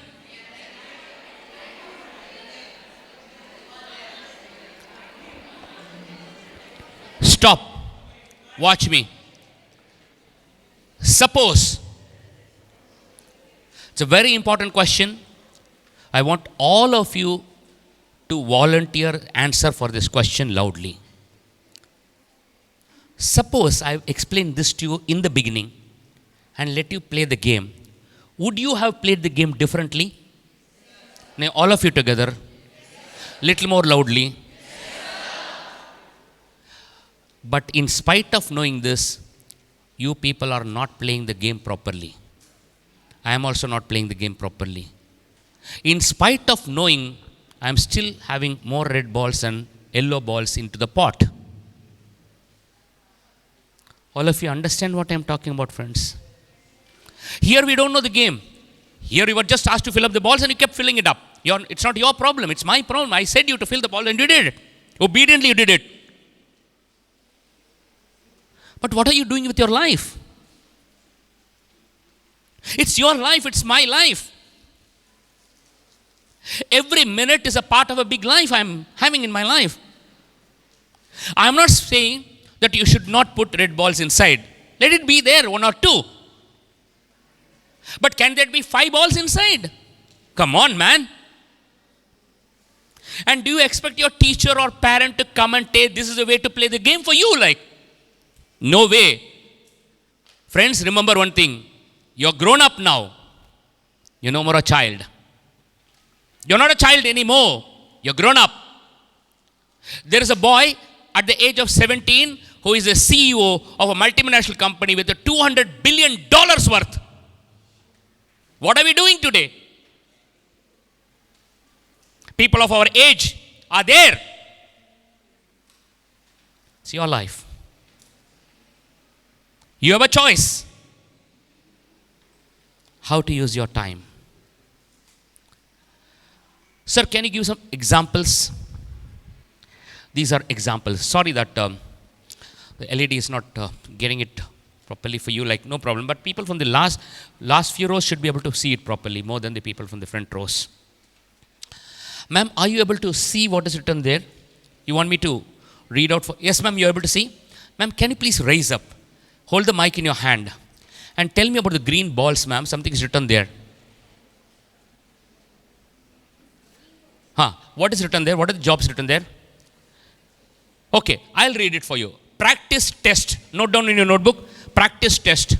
Stop. Watch me. Suppose. It's a very important question. I want all of you to volunteer answer for this question loudly. Suppose I've explained this to you in the beginning and let you play the game. Would you have played the game differently? Now, all of you together. Little more loudly. But in spite of knowing this, you people are not playing the game properly. I am also not playing the game properly. In spite of knowing, I am still having more red balls and yellow balls into the pot. All of you understand what I am talking about, friends? Here we don't know the game. Here you were just asked to fill up the balls and you kept filling it up. It's not your problem, it's my problem. I said you to fill the ball and you did it. Obediently you did it. But what are you doing with your life? It's your life, it's my life. Every minute is a part of a big life I'm having in my life. I'm not saying that you should not put red balls inside. Let it be there, 1 or 2. But can there be 5 balls inside? Come on, man. And do you expect your teacher or parent to come and say, this is the way to play the game for you? Like, no way. Friends, remember one thing. You're grown up now. You're no more a child. You're not a child anymore. You're grown up. There is a boy at the age of 17 who is a CEO of a multinational company with a $200 billion worth. What are we doing today? People of our age are there. It's your life. You have a choice. How to use your time. Sir, can you give some examples? These are examples. Sorry that the LED is not getting it properly for you, like no problem. But people from the last few rows should be able to see it properly, more than the people from the front rows. Ma'am, are you able to see what is written there? You want me to read out for? Yes, ma'am, you're able to see? Ma'am, can you please raise up? Hold the mic in your hand and tell me about the green balls, ma'am. Something is written there. What is written there? What are the jobs written there? Okay, I'll read it for you. Practice test. Note down in your notebook. practice test.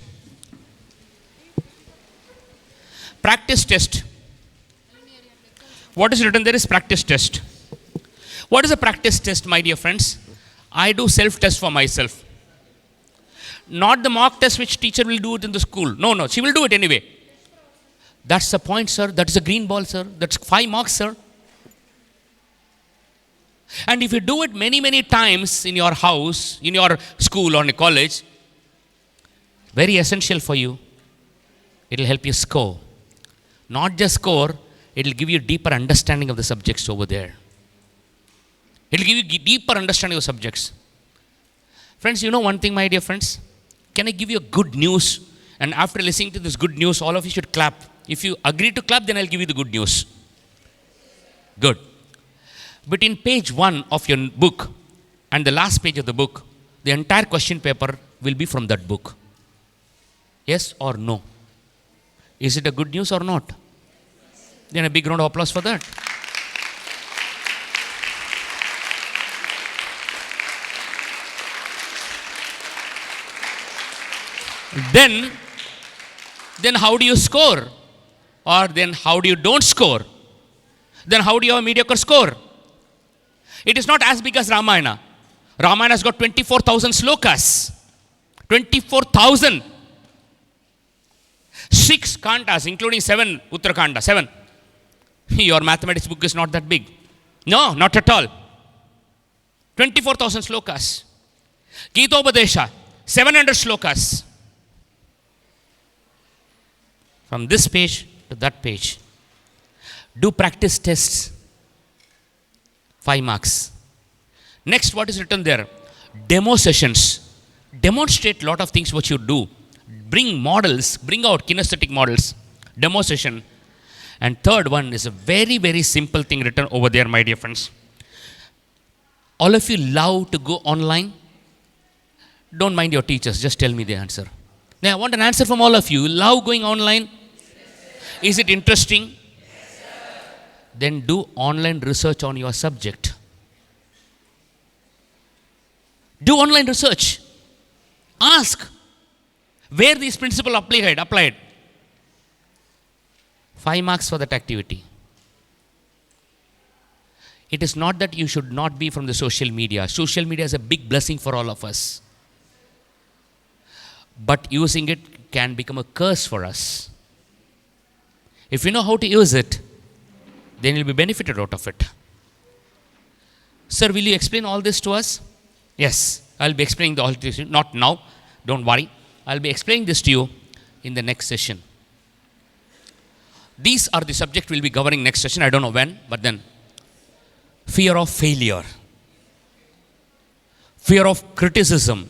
Practice test. What is written there is practice test. What is a practice test, my dear friends? I do self-test for myself. Not the mock test which teacher will do it in the school. No, she will do it anyway. That's the point, sir. That is a green ball, sir. That's 5 marks, sir. And if you do it many, many times in your house, in your school or in college, very essential for you, it will help you score. Not just score, it will give you deeper understanding of the subjects over there. It will give you deeper understanding of subjects. Friends, you know one thing, my dear friends? Can I give you a good news? And after listening to this good news, all of you should clap. If you agree to clap, then I'll give you the good news. Good. But in page 1 of your book and the last page of the book, the entire question paper will be from that book. Yes or no? Is it a good news or not? Then a big round of applause for that. Then how do you score? Or then how do you don't score? Then how do you have a mediocre score? It is not as big as Ramayana. Ramayana has got 24,000 slokas. 24,000. 6 kantas, including 7 Uttarakanda. 7. Your mathematics book is not that big. No, not at all. 24,000 slokas. Gita-upadesha, 700 slokas. From this page to that page. Do practice tests. 5 marks. Next, what is written there? Demo sessions. Demonstrate a lot of things what you do. Bring models, bring out kinesthetic models. Demo session. And third one is a very, very simple thing written over there, my dear friends. All of you love to go online? Don't mind your teachers, just tell me the answer. Now, I want an answer from all of you. Love going online? Is it interesting? Then do online research on your subject. Do online research. Ask where these principles applied. 5 marks for that activity. It is not that you should not be from the social media. Social media is a big blessing for all of us. But using it can become a curse for us. If you know how to use it, then you'll be benefited out of it. Sir, will you explain all this to us? Yes, I'll be explaining the all to you. Not now, don't worry. I'll be explaining this to you in the next session. These are the subject we'll be covering next session. I don't know when, but then. Fear of failure. Fear of criticism.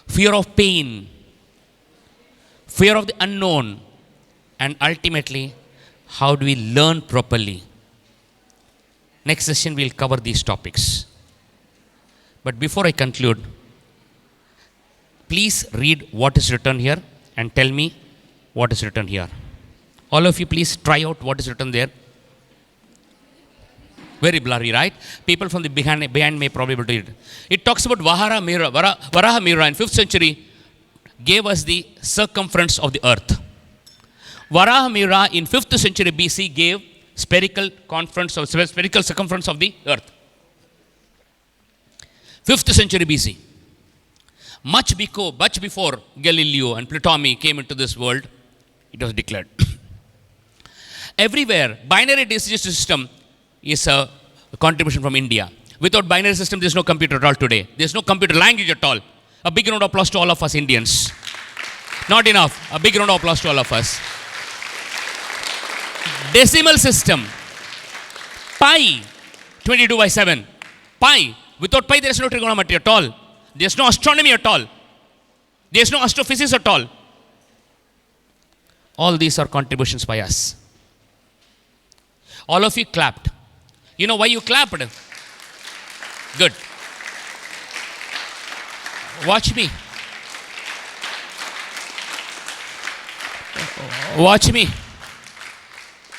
Fear of pain. Fear of the unknown. And ultimately, how do we learn properly? Next session we'll cover these topics. But before I conclude, please read what is written here and tell me what is written here. All of you please try out what is written there. Very blurry, right? People from the behind may probably be able to read. It talks about Varaha Mira in 5th century gave us the circumference of the earth. Varaha Mira in 5th century BC gave spherical circumference of the earth. 5th century BC. Much before Galileo and Ptolemy came into this world, it was declared. Everywhere, binary decision system is a contribution from India. Without binary system, there is no computer at all today. There is no computer language at all. A big round of applause to all of us Indians. Not enough. A big round of applause to all of us. Decimal system. Pi, 22 by 7. Pi. Without pi, there is no trigonometry at all. There is no astronomy at all. There is no astrophysics at all. All these are contributions by us. All of you clapped. You know why you clapped? Good. Watch me. Watch me.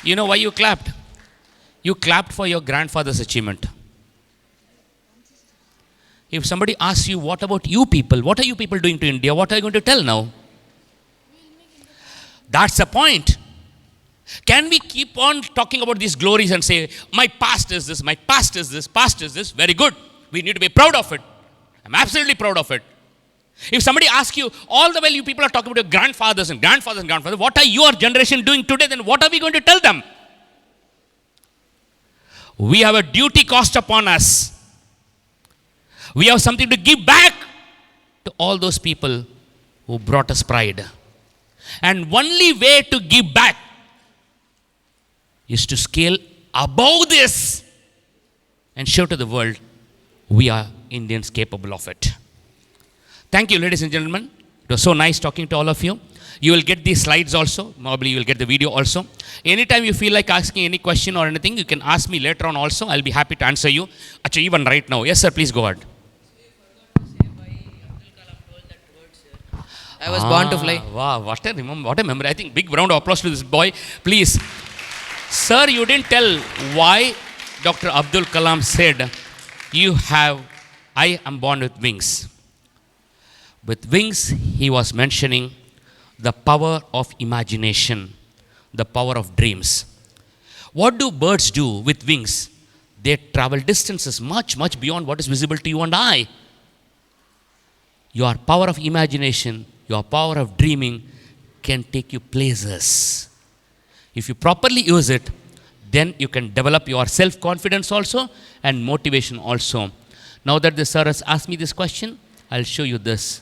You know why you clapped? You clapped for your grandfather's achievement. If somebody asks you, what about you people? What are you people doing to India? What are you going to tell now? That's the point. Can we keep on talking about these glories and say, my past is this, my past is this, past is this? Very good. We need to be proud of it. I'm absolutely proud of it. If somebody asks you, all the while you people are talking about your grandfathers and grandfathers and grandfathers, what are your generation doing today? Then what are we going to tell them? We have a duty cost upon us. We have something to give back to all those people who brought us pride. And only way to give back is to scale above this and show to the world we are Indians capable of it. Thank you, ladies and gentlemen. It was so nice talking to all of you. You will get these slides also. Probably you will get the video also. Anytime you feel like asking any question or anything, you can ask me later on also. I'll be happy to answer you. Actually, even right now. Yes, sir, please go ahead. I was born to fly. Wow, what a memory. I think big round of applause to this boy. Please. Sir, you didn't tell why Dr. Abdul Kalam said, I am born with wings. With wings, he was mentioning the power of imagination, the power of dreams. What do birds do with wings? They travel distances much, much beyond what is visible to you and I. Your power of imagination, your power of dreaming can take you places. If you properly use it, then you can develop your self-confidence also and motivation also. Now that the sir has asked me this question, I'll show you this.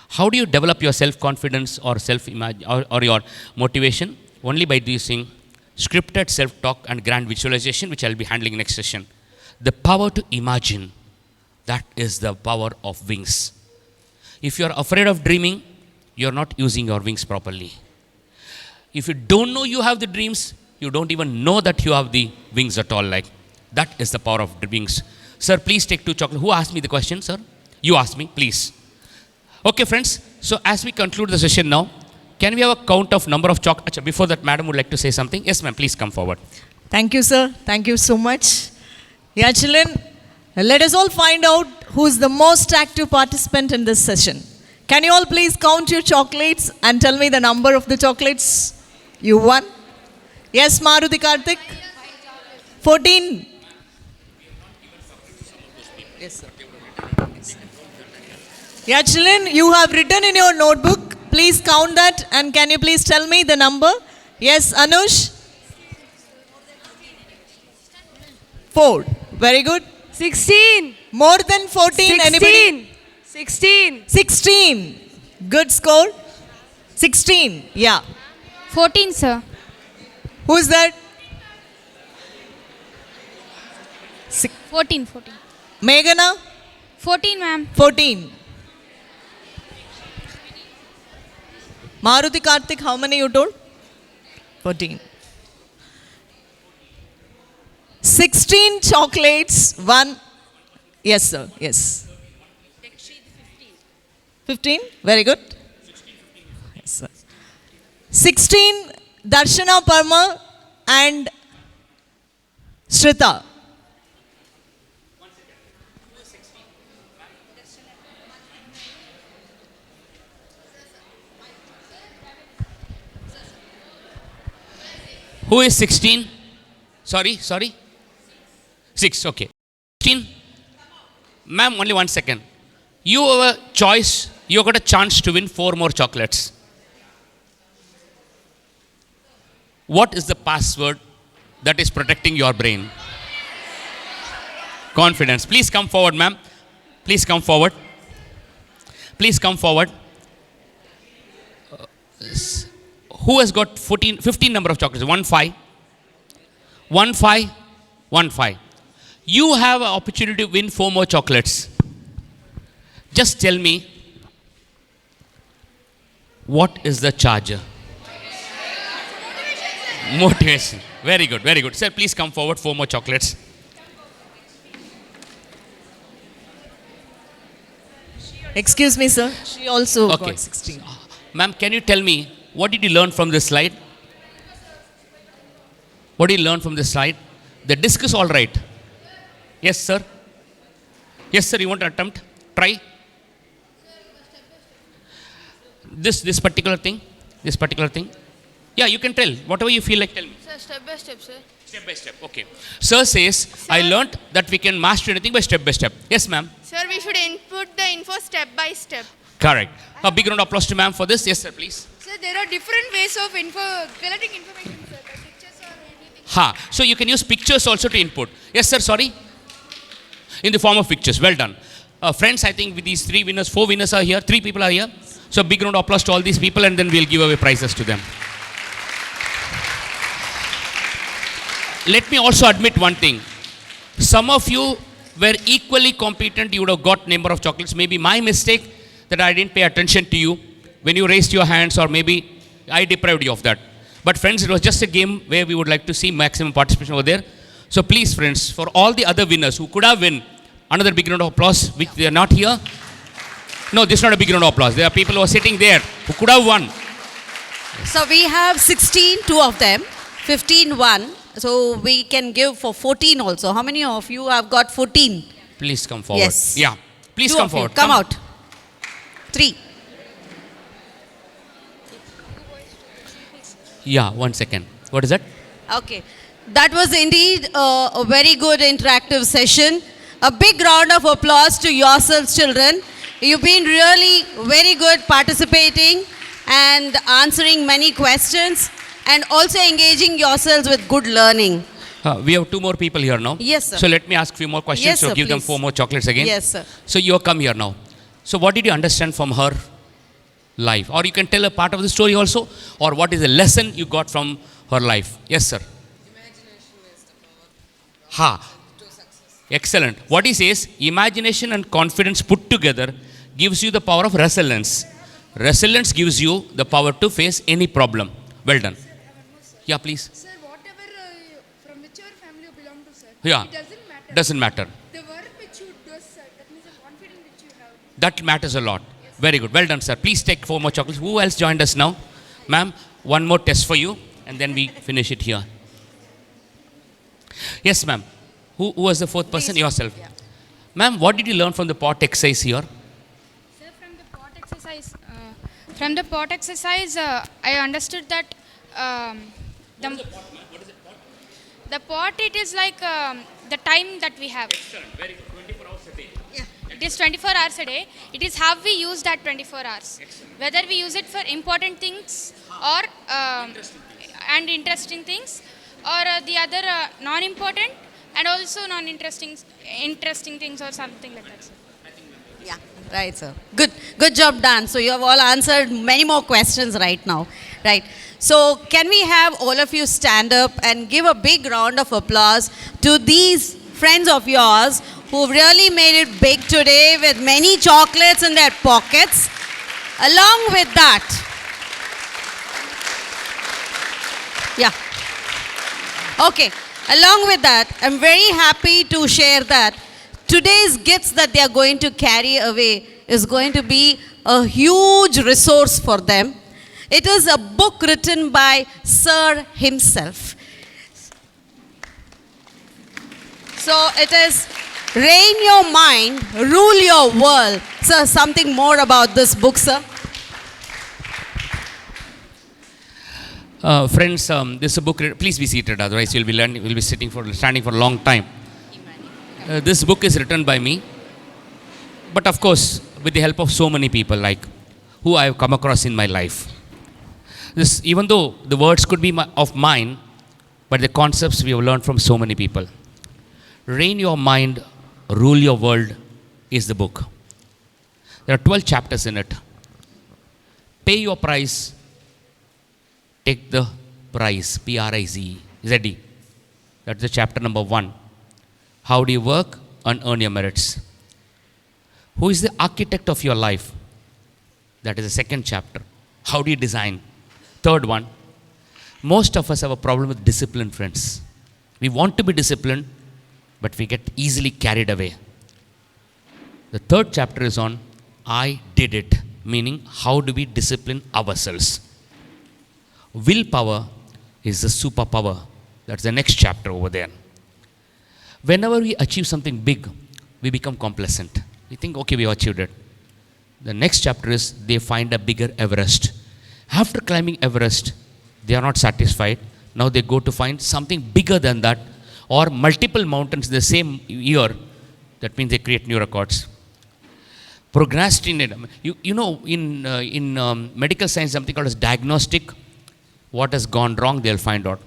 How do you develop your self-confidence or or your motivation? Only by using scripted self-talk and grand visualization, which I'll be handling next session. The power to imagine, that is the power of wings. If you're afraid of dreaming, you're not using your wings properly. If you don't know you have the dreams, you don't even know that you have the wings at all. Like that is the power of the wings. Sir, please take 2 chocolates. Who asked me the question, sir? You asked me, please. Okay, friends. So as we conclude the session now, can we have a count of number of chocolates? Before that, madam would like to say something. Yes, ma'am. Please come forward. Thank you, sir. Thank you so much. Yeah, children, let us all find out who is the most active participant in this session. Can you all please count your chocolates and tell me the number of the chocolates you won? Yes, Maruti Karthik? 14. Yes, sir. Yeah, children, you have written in your notebook. Please count that and can you please tell me the number? Yes, Anush? 4. Very good. 16. More than 14. 16. Anybody? 16. 16. Good score. 16. Yeah. 14, sir. Who's that? 14. Meghana? 14, ma'am. 14. Maruti Karthik, how many you told? 14. 16 chocolates, 1. Yes, sir. Yes. 15. Very good. Yes, sir. 16, Darshana Parma and Shrita. Who is 16? Sorry. 6, okay. 16. Ma'am, only 1 second. You have a choice. You got a chance to win 4 more chocolates. What is the password that is protecting your brain? Confidence. Please come forward, ma'am. Please come forward. Please come forward. Who has got 15 number of chocolates? 1, 5. 1, 5. 1, 5. You have an opportunity to win 4 more chocolates. Just tell me, what is the charger? Motivation. Very good, very good. Sir, please come forward. 4 more chocolates. Excuse me, sir. She also got 16. Ma'am, can you tell me, what did you learn from this slide? What did you learn from this slide? The disc is all right. Yes, sir. Yes, sir, you want to attempt? Try. This particular thing. This particular thing. Yeah, you can tell. Whatever you feel like, tell me. Sir, step by step, sir. Step by step. Okay. Sir says, I learnt that we can master anything by step by step. Yes, ma'am. Sir, we should input the info step by step. Correct. A big round of applause to ma'am for this. Yes, sir, please. Sir, there are different ways of collecting information, sir. By pictures or anything. So you can use pictures also to input. Yes, sir, sorry. In the form of pictures. Well done. Friends, I think with these 3 winners, 4 winners are here. 3 people are here. So big round of applause to all these people, and then we'll give away prizes to them. Let me also admit one thing. Some of you were equally competent. You would have got number of chocolates. Maybe my mistake that I didn't pay attention to you when you raised your hands, or maybe I deprived you of that. But friends, it was just a game where we would like to see maximum participation over there. So please, friends, for all the other winners who could have won, another big round of applause, which they are not here. No, this is not a big round of applause. There are people who are sitting there who could have won. So we have 16, 2 of them, 15, 1. So we can give for 14 also. How many of you have got 14? Please come forward. Yes. Yeah. Please 2 come of you. forward. Come out. 3. Yeah, 1 second. What is that? Okay. That was indeed a very good interactive session. A big round of applause to yourselves, children. You've been really very good participating and answering many questions, and also engaging yourselves with good learning. We have 2 more people here now. Yes, sir. So let me ask few more questions. Yes, so sir, give them please. 4 more chocolates again. Yes, sir. So you have come here now. So what did you understand from her life? Or you can tell a part of the story also. Or what is the lesson you got from her life? Yes, sir. Excellent. What he says, imagination and confidence put together gives you the power of resilience. Resilience gives you the power to face any problem. Well done. Yeah, please. Sir, whatever from whichever family you belong to, sir, Yeah. it doesn't matter. Doesn't matter. The work which you do, sir, that means the confidence which you have. That matters a lot. Very good. Well done, sir. Please take 4 more chocolates. Who else joined us now? Ma'am, 1 more test for you, and then we finish it here. Yes, ma'am. Who was the 4th person? Please. Yourself. Yeah. Ma'am, what did you learn from the pot exercise here? Sir, from the pot exercise, I understood that the pot, it is like the time that we have. Excellent. Very good. 24 hours a day. Yeah. It is 24 hours a day. It is how we use that 24 hours. Excellent. Whether we use it for important things or interesting things, or the other non-important and also non-interesting things, or something like that, sir. Yeah, right, sir. Good job done. So you have all answered many more questions right now. Right. So can we have all of you stand up and give a big round of applause to these friends of yours who really made it big today with many chocolates in their pockets. Along with that, yeah. Okay. Along with that, I'm very happy to share that today's gifts that they are going to carry away is going to be a huge resource for them. It is a book written by Sir himself. So it is Reign Your Mind, Rule Your World. Sir, something more about this book, sir? Friends, this is a book. Please be seated, otherwise you'll be standing for a long time. This book is written by me, but of course, with the help of so many people, like who I have come across in my life. This, even though the words could be of mine, but the concepts we have learned from so many people. Reign Your Mind, Rule Your World is the book. There are 12 chapters in it. Pay your price. Take the prize, P-R-I-Z-E. That's the chapter number 1. How do you work and earn your merits? Who is the architect of your life? That is the second chapter. How do you design? Third one. Most of us have a problem with discipline, friends. We want to be disciplined, but we get easily carried away. The third chapter is on I did it, meaning how do we discipline ourselves? Willpower is the superpower. That's the next chapter over there. Whenever we achieve something big, we become complacent. We think, okay, we have achieved it. The next chapter is they find a bigger Everest. After climbing Everest, they are not satisfied. Now they go to find something bigger than that, or multiple mountains in the same year. That means they create new records. Procrastinate. You know, in medical science, something called as diagnostic. What has gone wrong, they'll find out.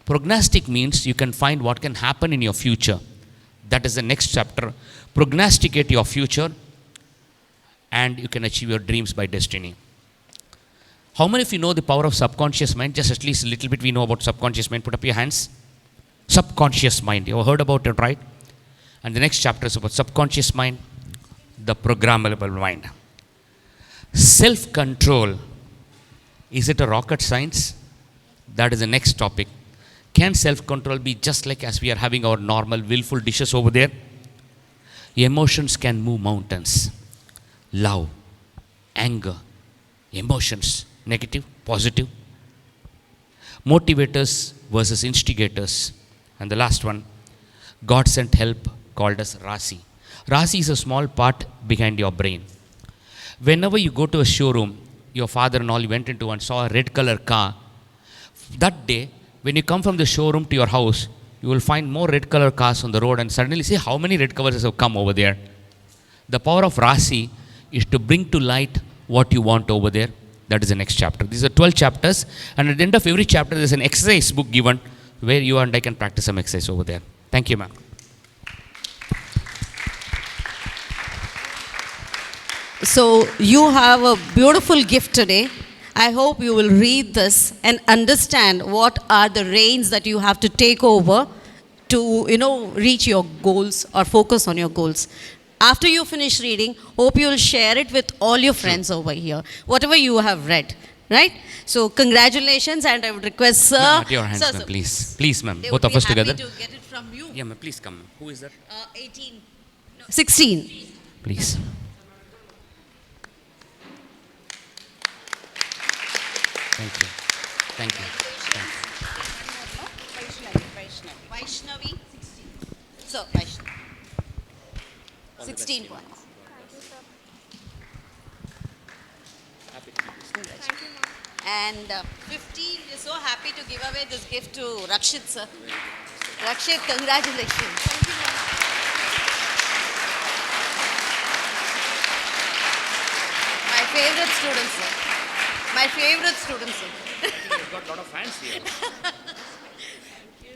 Prognostic means you can find what can happen in your future. That is the next chapter. Prognosticate your future, and you can achieve your dreams by destiny. How many of you know the power of subconscious mind? Just at least a little bit we know about subconscious mind. Put up your hands. Subconscious mind. You have heard about it, right? And the next chapter is about subconscious mind, the programmable mind. Self-control. Is it a rocket science? That is the next topic. Can self-control be just like as we are having our normal willful dishes over there? Emotions can move mountains. Love, anger, emotions, negative, positive. Motivators versus instigators. And the last one, God sent help called as Rasi. Rasi is a small part behind your brain. Whenever you go to a showroom, your father and all, you went into and saw a red color car. That day, when you come from the showroom to your house, you will find more red color cars on the road and suddenly say how many red covers have come over there. The power of Rasi is to bring to light what you want over there. That is the next chapter. These are 12 chapters, and at the end of every chapter there is an exercise book given where you and I can practice some exercise over there. Thank you, ma'am. So you have a beautiful gift today. I hope you will read this and understand what are the reins that you have to take over to, reach your goals or focus on your goals. After you finish reading, hope you will share it with all your friends over here, whatever you have read, right? So congratulations, and I would request sir. Ma'am, at your hands, sir, ma'am, please. Please, ma'am, they both would of us be happy together. to get it from you. Yeah, ma'am, please come. Who is that? 18. No, 16. Please. Thank you. Thank you. Vaishnavi, 16. So, Vaishnavi. 16 points. And 15, we're so happy to give away this gift to Rakshit, sir. Rakshit, congratulations. Thank you, ma'am. My favorite student, sir. My favorite student, sir. You've got a lot of fans here.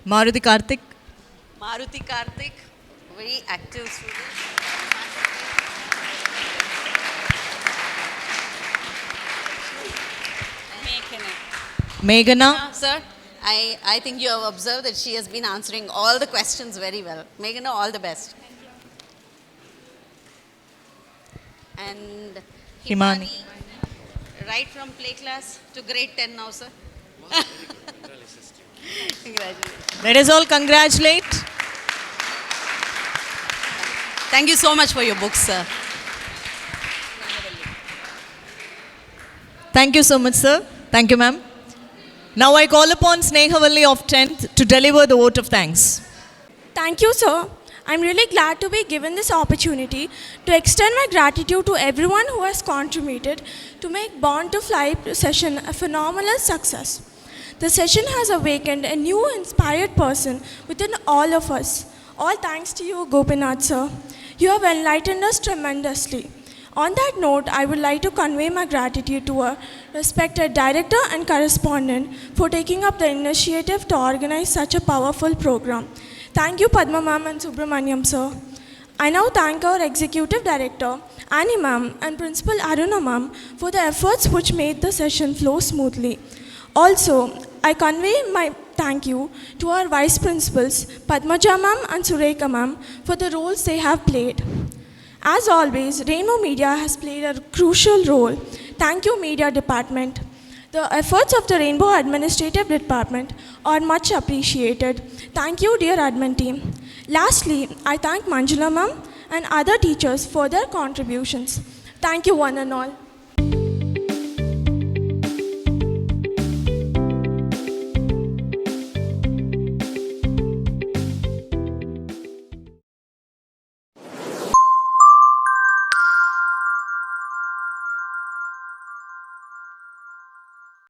Maruti Karthik. Maruti Karthik, very active student. Meghana. Sir, I think you have observed that she has been answering all the questions very well. Meghana, all the best. And Himani. Right from play class to grade 10 now, sir. Congratulations. Let us all congratulate. Thank you so much for your books, sir. Thank you so much, sir. Thank you, ma'am. Now I call upon Snehavalli of 10th to deliver the vote of thanks. Thank you, sir. I'm really glad to be given this opportunity to extend my gratitude to everyone who has contributed to make Born to Fly session a phenomenal success. The session has awakened a new inspired person within all of us. All thanks to you, Gopinath, sir. You have enlightened us tremendously. On that note, I would like to convey my gratitude to our respected director and correspondent for taking up the initiative to organize such a powerful program. Thank you, Padma ma'am and Subramaniam sir. I now thank our executive director, Annie ma'am, and principal Aruna ma'am for the efforts which made the session flow smoothly. Also, I convey my thank you to our vice principals, Padmaja ma'am and Sureka ma'am, for the roles they have played. As always, Rainbow Media has played a crucial role. Thank you, Media Department. The efforts of the Rainbow Administrative Department are much appreciated. Thank you, dear admin team. Lastly, I thank Manjula ma'am and other teachers for their contributions. Thank you, one and all.